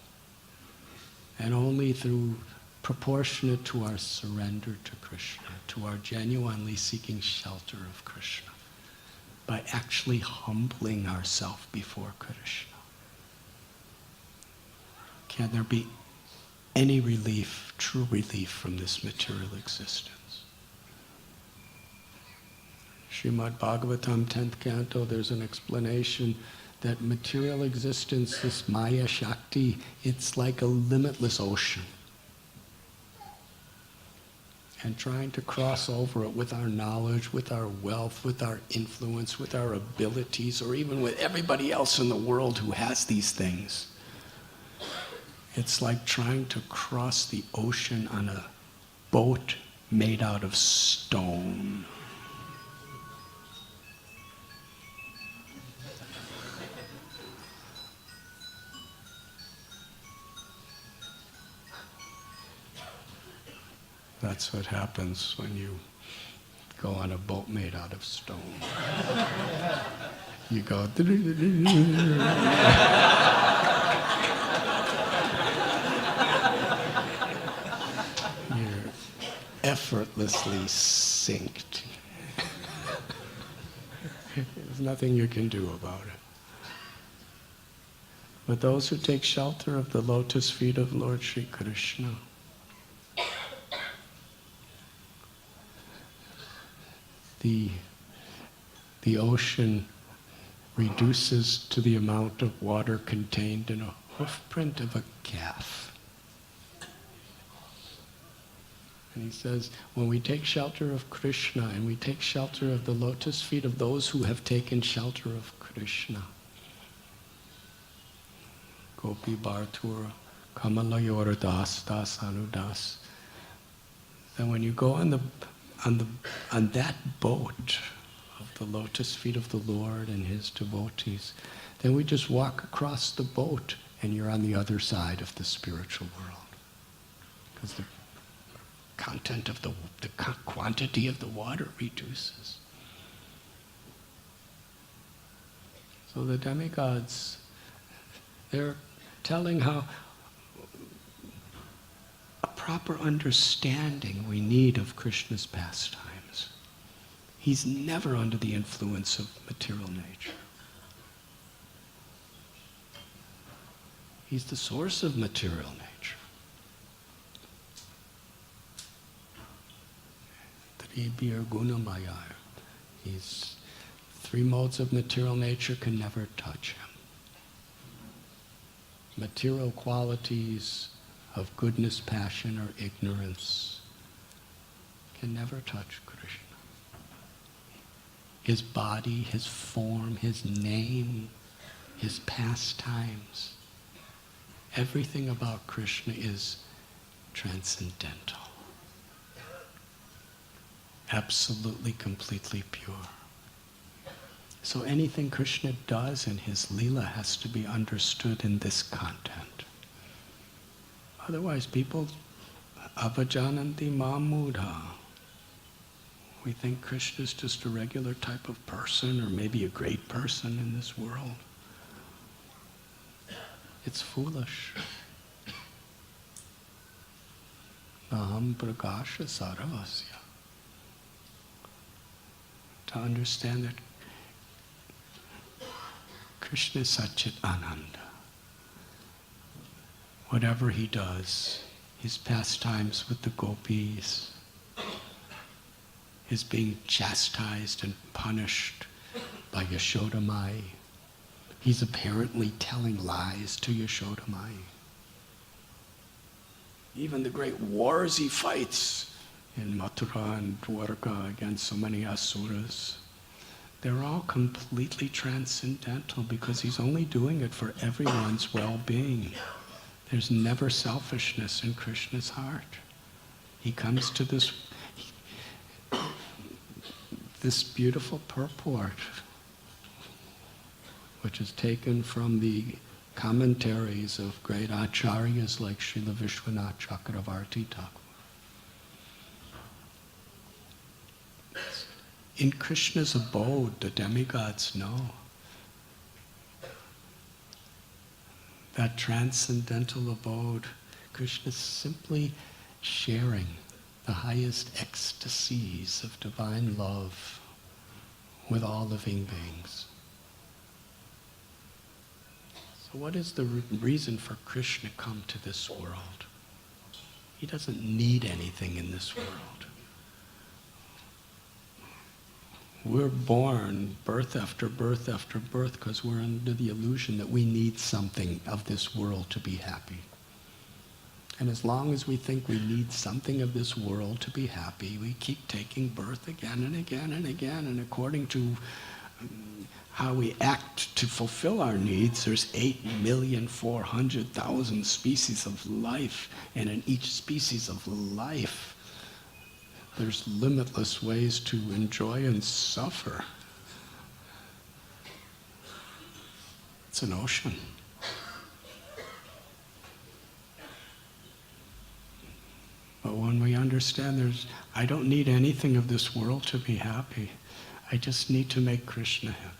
And only through proportionate to our surrender to Krishna, to our genuinely seeking shelter of Krishna, by actually humbling ourselves before Krishna, can there be any relief, true relief from this material existence. Srimad Bhagavatam, 10th canto, there's an explanation that material existence, this Maya Shakti, it's like a limitless ocean. And trying to cross over it with our knowledge, with our wealth, with our influence, with our abilities, or even with everybody else in the world who has these things. It's like trying to cross the ocean on a boat made out of stone. That's what happens when you go on a boat made out of stone. You go. You're effortlessly synced. There's nothing you can do about it. But those who take shelter of the lotus feet of Lord Sri Krishna, the ocean reduces to the amount of water contained in a hoofprint of a calf. And he says, when we take shelter of Krishna and we take shelter of the lotus feet of those who have taken shelter of Krishna, Gopi Bhartura, Kamalayor Das Das Anudas, then when you go on that boat of the lotus feet of the Lord and his devotees, then we just walk across the boat and you're on the other side of the spiritual world. Because the content of the quantity of the water reduces. So the demigods, they're telling how a proper understanding we need of Krishna's pastimes. He's never under the influence of material nature. He's the source of material nature. Tribhir Gunamaya. He's three modes of material nature can never touch him. Material qualities of goodness, passion, or ignorance can never touch Krishna. His body, his form, his name, his pastimes, everything about Krishna is transcendental. Absolutely, completely pure. So anything Krishna does in his Leela has to be understood in this content. Otherwise, people, avajananti mamudha. We think Krishna is just a regular type of person, or maybe a great person in this world. It's foolish. Naham prakasha saravasya. To understand that Krishna is Satchit Ananda. Whatever he does, his pastimes with the gopis, his being chastised and punished by Yashoda Mai. He's apparently telling lies to Yashoda Mai. Even the great wars he fights in Mathura and Dwarka against so many asuras, they're all completely transcendental because he's only doing it for everyone's well-being. There's never selfishness in Krishna's heart. He comes to this beautiful purport, which is taken from the commentaries of great acharyas like Srila Vishwanath Chakravarti Thakur. In Krishna's abode, the demigods know that transcendental abode. Krishna is simply sharing the highest ecstasies of divine love with all living beings. So what is the reason for Krishna to come to this world? He doesn't need anything in this world. We're born birth after birth after birth because we're under the illusion that we need something of this world to be happy. And as long as we think we need something of this world to be happy, we keep taking birth again and again and again. And according to how we act to fulfill our needs, there's 8,400,000 species of life. And in each species of life, there's limitless ways to enjoy and suffer. It's an ocean. But when we understand understand I don't need anything of this world to be happy. I just need to make Krishna happy.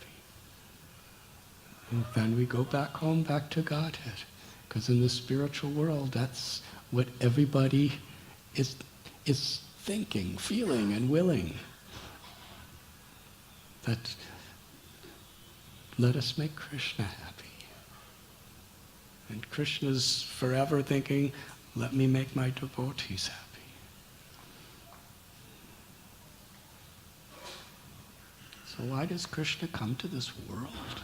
And then we go back home, back to Godhead. Because in the spiritual world, that's what everybody is thinking, feeling, and willing. That let us make Krishna happy. And Krishna's forever thinking, let me make my devotees happy. So why does Krishna come to this world?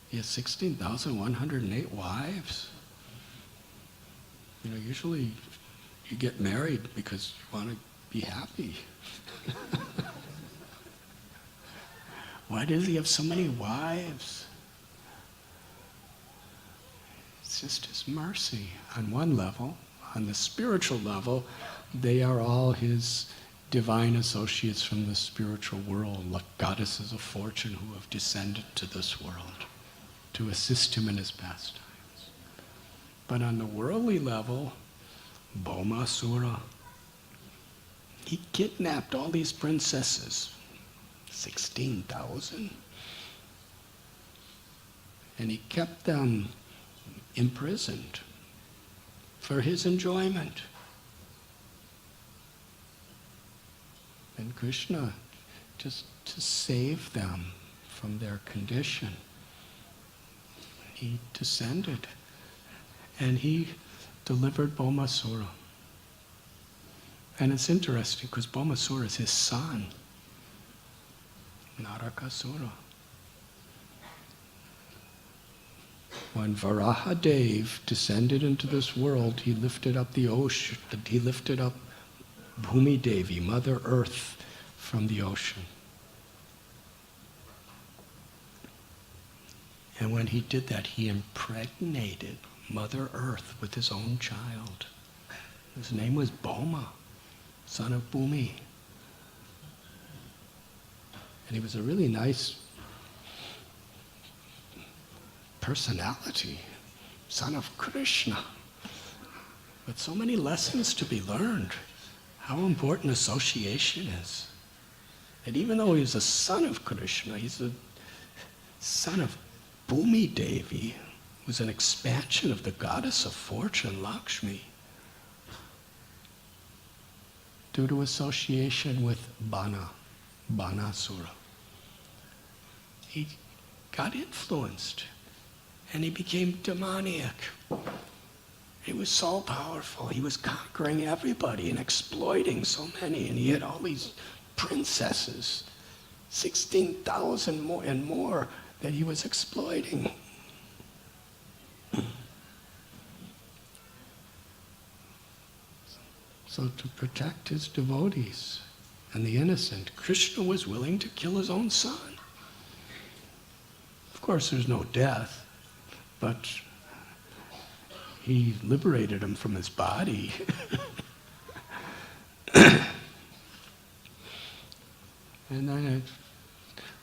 He has 16,108 wives. Usually you get married because you want to be happy. Why does he have so many wives? It's just his mercy on one level. On the spiritual level, they are all his divine associates from the spiritual world, like goddesses of fortune who have descended to this world to assist him in his pastimes. But on the worldly level, Bhaumasura, he kidnapped all these princesses, 16,000, and he kept them imprisoned for his enjoyment. And Krishna, just to save them from their condition, he descended and he delivered Bhaumasura. And it's interesting because Bhaumasura is his son, Narakasura. When Varahadev descended into this world, he lifted up the ocean, he lifted up Bhumi Devi, Mother Earth, from the ocean. And when he did that, he impregnated Mother Earth with his own child. His name was Bhoma, son of Bhumi. And he was a really nice personality, son of Krishna, with so many lessons to be learned. How important association is. And even though he's a son of Krishna, he's a son of Bhumi Devi, who's an expansion of the goddess of fortune, Lakshmi, due to association with Banasura. He got influenced and he became demoniac. He was so powerful. He was conquering everybody and exploiting so many. And he had all these princesses, 16,000 more and more that he was exploiting. So to protect his devotees and the innocent, Krishna was willing to kill his own son. Of course, there's no death, but he liberated him from his body. And then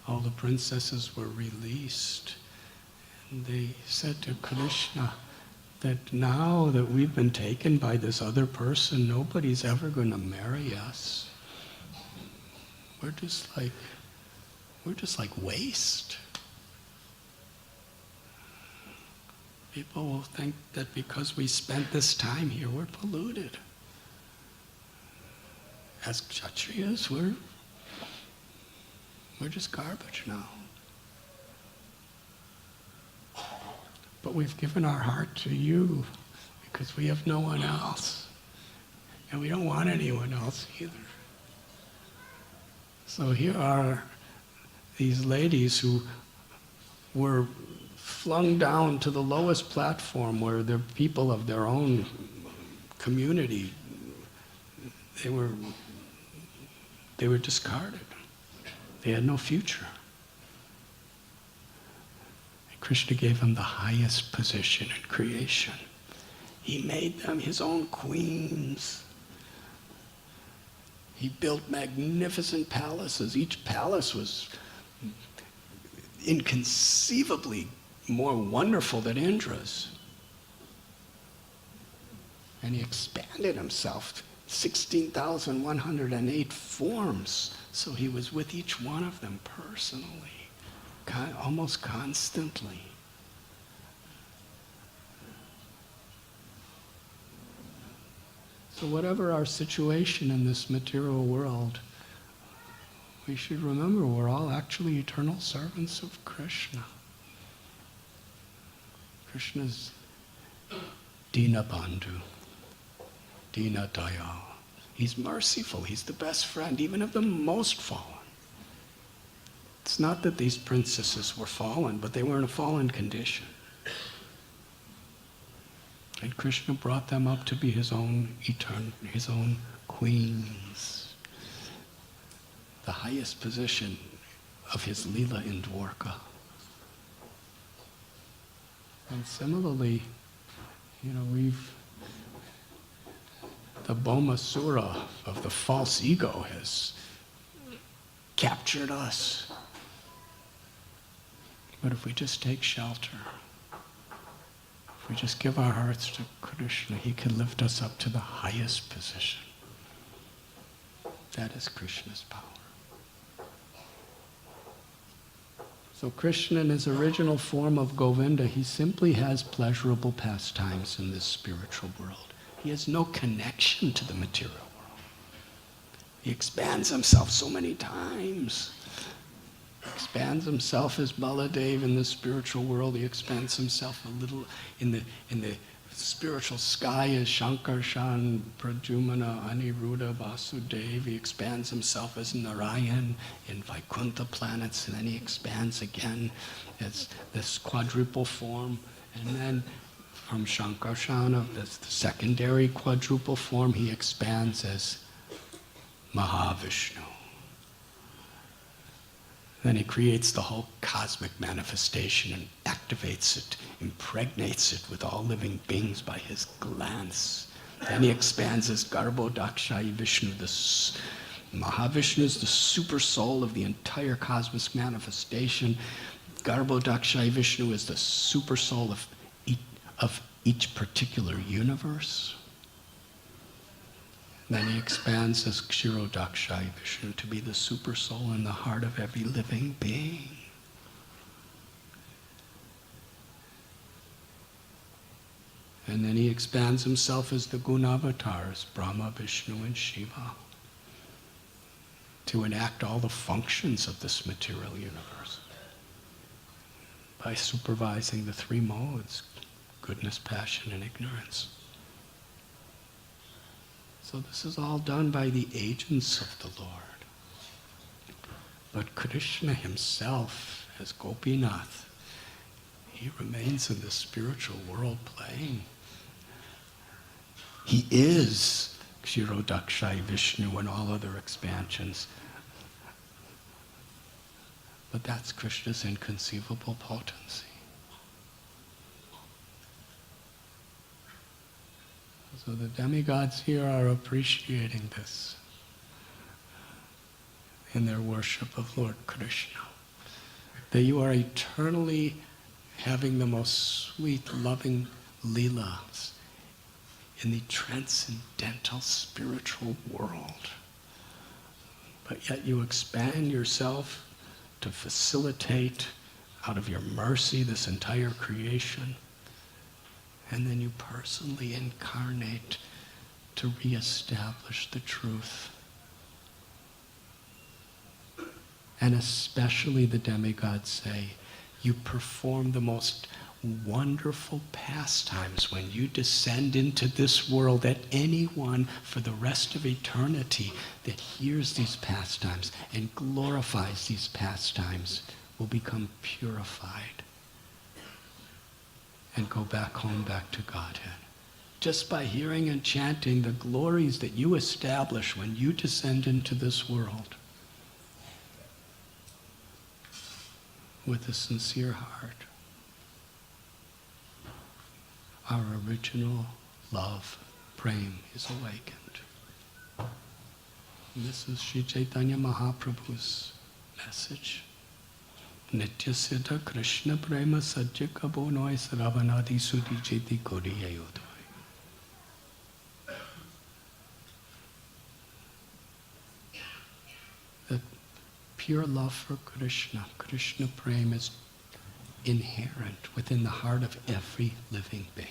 all the princesses were released. And they said to Krishna that now that we've been taken by this other person, nobody's ever going to marry us. We're just like waste. People will think that because we spent this time here, we're polluted. As Kshatriyas, we're just garbage now. But we've given our heart to you because we have no one else. And we don't want anyone else either. So here are these ladies who were flung down to the lowest platform where they're people of their own community. They were discarded. They had no future. And Krishna gave them the highest position in creation. He made them his own queens. He built magnificent palaces. Each palace was inconceivably more wonderful than Indra's. And he expanded himself 16,108 forms. So he was with each one of them personally, almost constantly. So whatever our situation in this material world, we should remember we're all actually eternal servants of Krishna. Krishna's Dina Bandhu, Dina Dayal. He's merciful. He's the best friend, even of the most fallen. It's not that these princesses were fallen, but they were in a fallen condition. And Krishna brought them up to be his own queens. The highest position of his Leela in Dwarka. And similarly, the Bhaumasura of the false ego has captured us. But if we just take shelter, if we just give our hearts to Krishna, he can lift us up to the highest position. That is Krishna's power. So Krishna in his original form of Govinda, he simply has pleasurable pastimes in this spiritual world. He has no connection to the material world. He expands himself so many times. He expands himself as Baladev in the spiritual world. He expands himself a little in the spiritual sky as Shankarshan, Pradyumna, Aniruddha, Vasudeva. He expands himself as Narayan in Vaikuntha planets, and then he expands again as this quadruple form. And then from Shankarshan, of the secondary quadruple form, he expands as Mahavishnu. Then he creates the whole cosmic manifestation and activates it, impregnates it with all living beings by his glance. Then he expands as Garbhodakshai Vishnu. Mahavishnu is the super soul of the entire cosmic manifestation. Garbhodakshai Vishnu is the super soul of each particular universe. Then he expands as Kshirodakshai Vishnu to be the super soul in the heart of every living being. And then he expands himself as the Gunavatars, Brahma, Vishnu, and Shiva, to enact all the functions of this material universe by supervising the three modes, goodness, passion, and ignorance. So this is all done by the agents of the Lord. But Krishna himself, as Gopinath, he remains in the spiritual world playing. He is Kshirodakshai Vishnu and all other expansions. But that's Krishna's inconceivable potency. So the demigods here are appreciating this in their worship of Lord Krishna. That you are eternally having the most sweet, loving leelas in the transcendental spiritual world. But yet you expand yourself to facilitate out of your mercy this entire creation. And then you personally incarnate to reestablish the truth. And especially the demigods say, you perform the most wonderful pastimes when you descend into this world, that anyone for the rest of eternity that hears these pastimes and glorifies these pastimes will become purified and go back home, back to Godhead. Just by hearing and chanting the glories that you establish when you descend into this world with a sincere heart. Our original love, prem, is awakened. And this is Sri Chaitanya Mahaprabhu's message. Nitya Siddha Krishna Prema Sajja Kabo Noy Saravanadi Sudhi Jeti Kodi Ayodhoi. pure love for Krishna. Krishna Prema is inherent within the heart of every living being.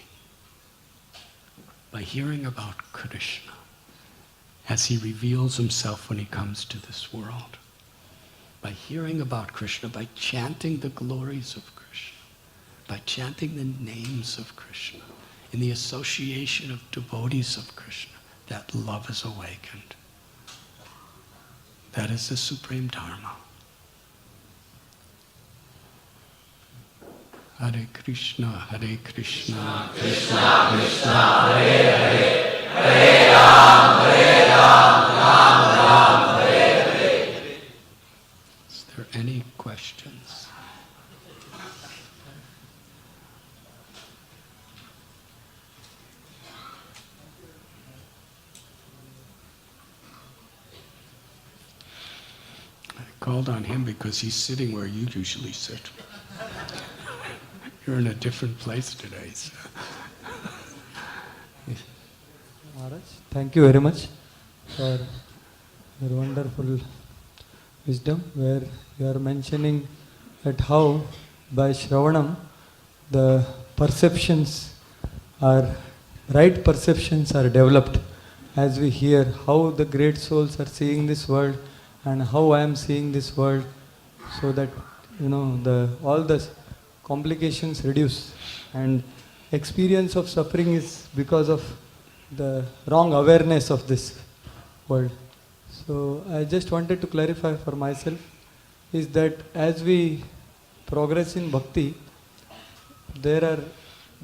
By hearing about Krishna, as he reveals himself when he comes to this world, by hearing about Krishna, by chanting the glories of Krishna, by chanting the names of Krishna, in the association of devotees of Krishna, that love is awakened. That is the supreme dharma. Hare Krishna, Krishna Krishna, Hare Hare, Hare Ram, Ram Ram, Hare Hare. Is there any questions? I called on him because he's sitting where you usually sit. You're in a different place today. So. Maharaj, thank you very much for your wonderful wisdom, where you are mentioning that how by Shravanam the perceptions are, right perceptions are developed as we hear how the great souls are seeing this world and how I am seeing this world, so that all the complications reduce, and experience of suffering is because of the wrong awareness of this world. So I just wanted to clarify for myself is that as we progress in bhakti,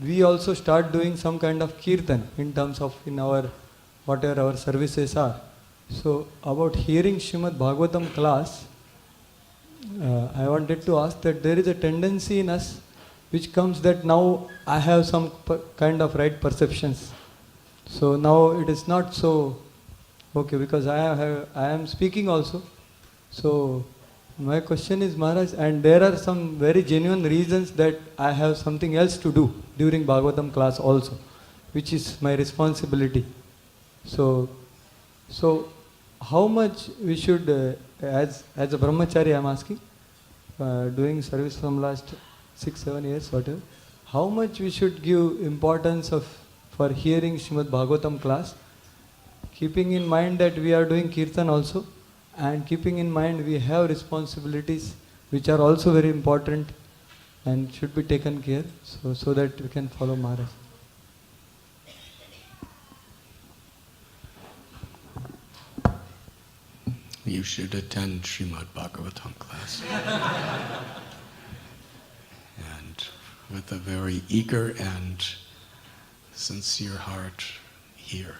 we also start doing some kind of kirtan in terms of in our whatever our services are. So about hearing Srimad Bhagavatam class, I wanted to ask that there is a tendency in us which comes that now I have some kind of right perceptions. So now it is not so okay because I am speaking also. So my question is, Maharaj, and there are some very genuine reasons that I have something else to do during Bhagavatam class also, which is my responsibility. So how much we should, as a brahmachari I am asking, doing service from last 6-7 years, whatever, how much we should give importance for hearing Srimad Bhagavatam class, keeping in mind that we are doing kirtan also, and keeping in mind we have responsibilities which are also very important and should be taken care, so that we can follow Maharaj. You should attend Srimad Bhagavatam class. And with a very eager and sincere heart here,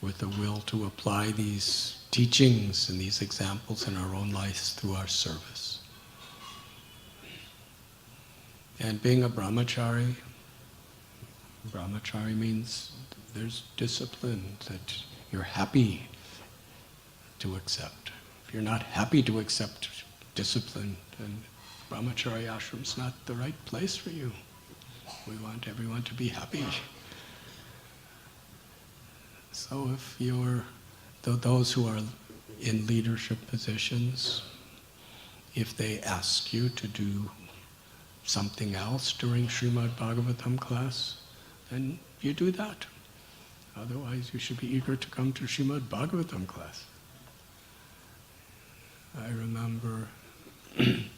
with the will to apply these teachings and these examples in our own lives through our service. And being a brahmachari means there's discipline that you're happy to accept. If you're not happy to accept discipline, then brahmachari ashram's not the right place for you. We want everyone to be happy. So if those who are in leadership positions, if they ask you to do something else during Srimad Bhagavatam class, then you do that. Otherwise, you should be eager to come to Srimad Bhagavatam class. I remember it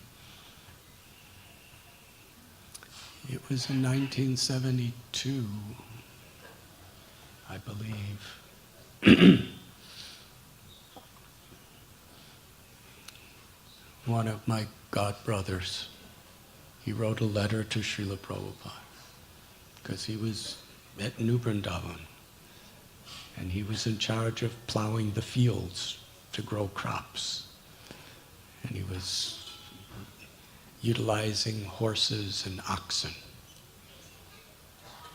was in 1972, I believe. One of my godbrothers, he wrote a letter to Srila Prabhupada because he was at New Vrindavan and he was in charge of plowing the fields to grow crops. And he was utilizing horses and oxen.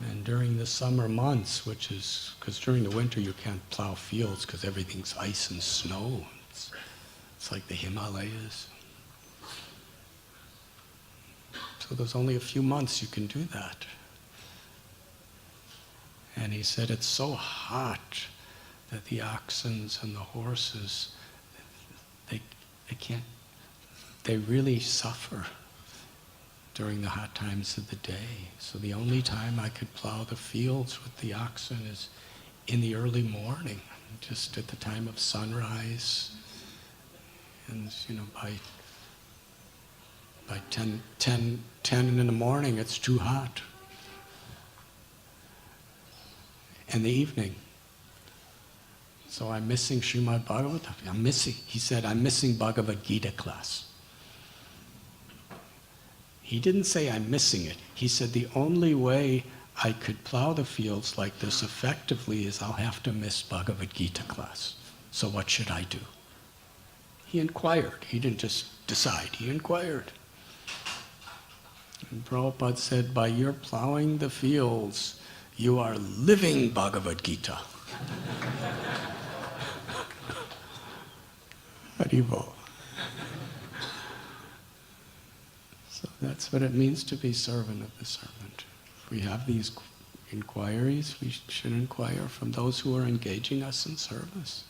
And during the summer months, which is, because during the winter you can't plow fields because everything's ice and snow. It's like the Himalayas. So there's only a few months you can do that. And he said it's so hot that the oxen and the horses, they can't, they really suffer during the hot times of the day. So the only time I could plow the fields with the oxen is in the early morning, just at the time of sunrise. And by 10 in the morning, it's too hot. And the evening. So I'm missing Srimad Bhagavatam. He said, I'm missing Bhagavad Gita class. He didn't say I'm missing it. He said the only way I could plow the fields like this effectively is I'll have to miss Bhagavad Gita class. So what should I do? He inquired. He didn't just decide. He inquired. And Prabhupada said, by your plowing the fields, you are living Bhagavad Gita. Haribol. So that's what it means to be servant of the servant. If we have these inquiries, we should inquire from those who are engaging us in service.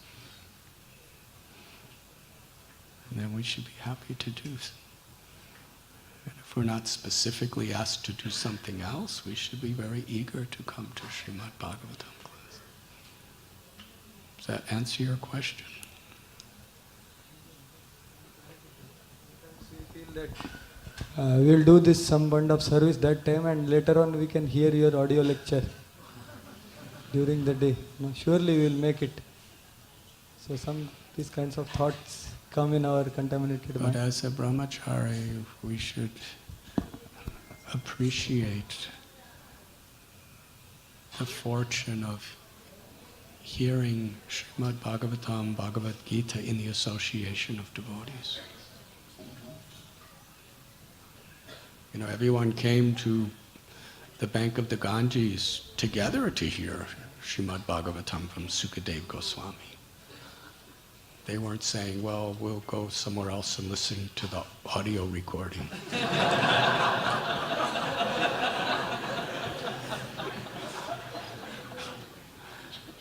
And then we should be happy to do so. And if we're not specifically asked to do something else, we should be very eager to come to Srimad Bhagavatam class. Does that answer your question? We feel that we'll do this some kind of service that time, and later on we can hear your audio lecture during the day. No, surely we'll make it. So these kinds of thoughts come in our contaminated But mind. as a brahmachari, we should appreciate the fortune of hearing Srimad Bhagavatam, Bhagavad Gita in the association of devotees. Everyone came to the bank of the Ganges together to hear Srimad Bhagavatam from Sukadeva Goswami. They weren't saying, well, we'll go somewhere else and listen to the audio recording.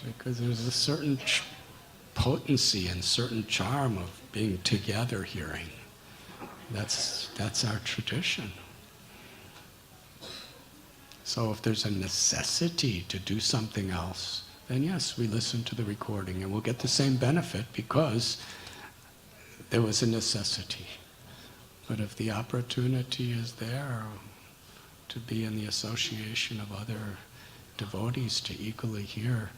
Because there's a certain potency and certain charm of being together hearing. That's our tradition. So if there's a necessity to do something else, then yes, we listen to the recording and we'll get the same benefit because there was a necessity. But if the opportunity is there to be in the association of other devotees to equally hear,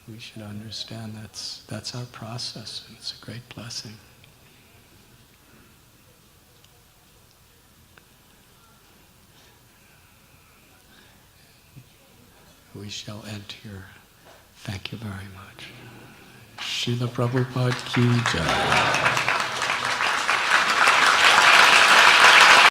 we should understand that's our process, and it's a great blessing. We shall end here. Thank you very much. Srila Prabhupada ki jai.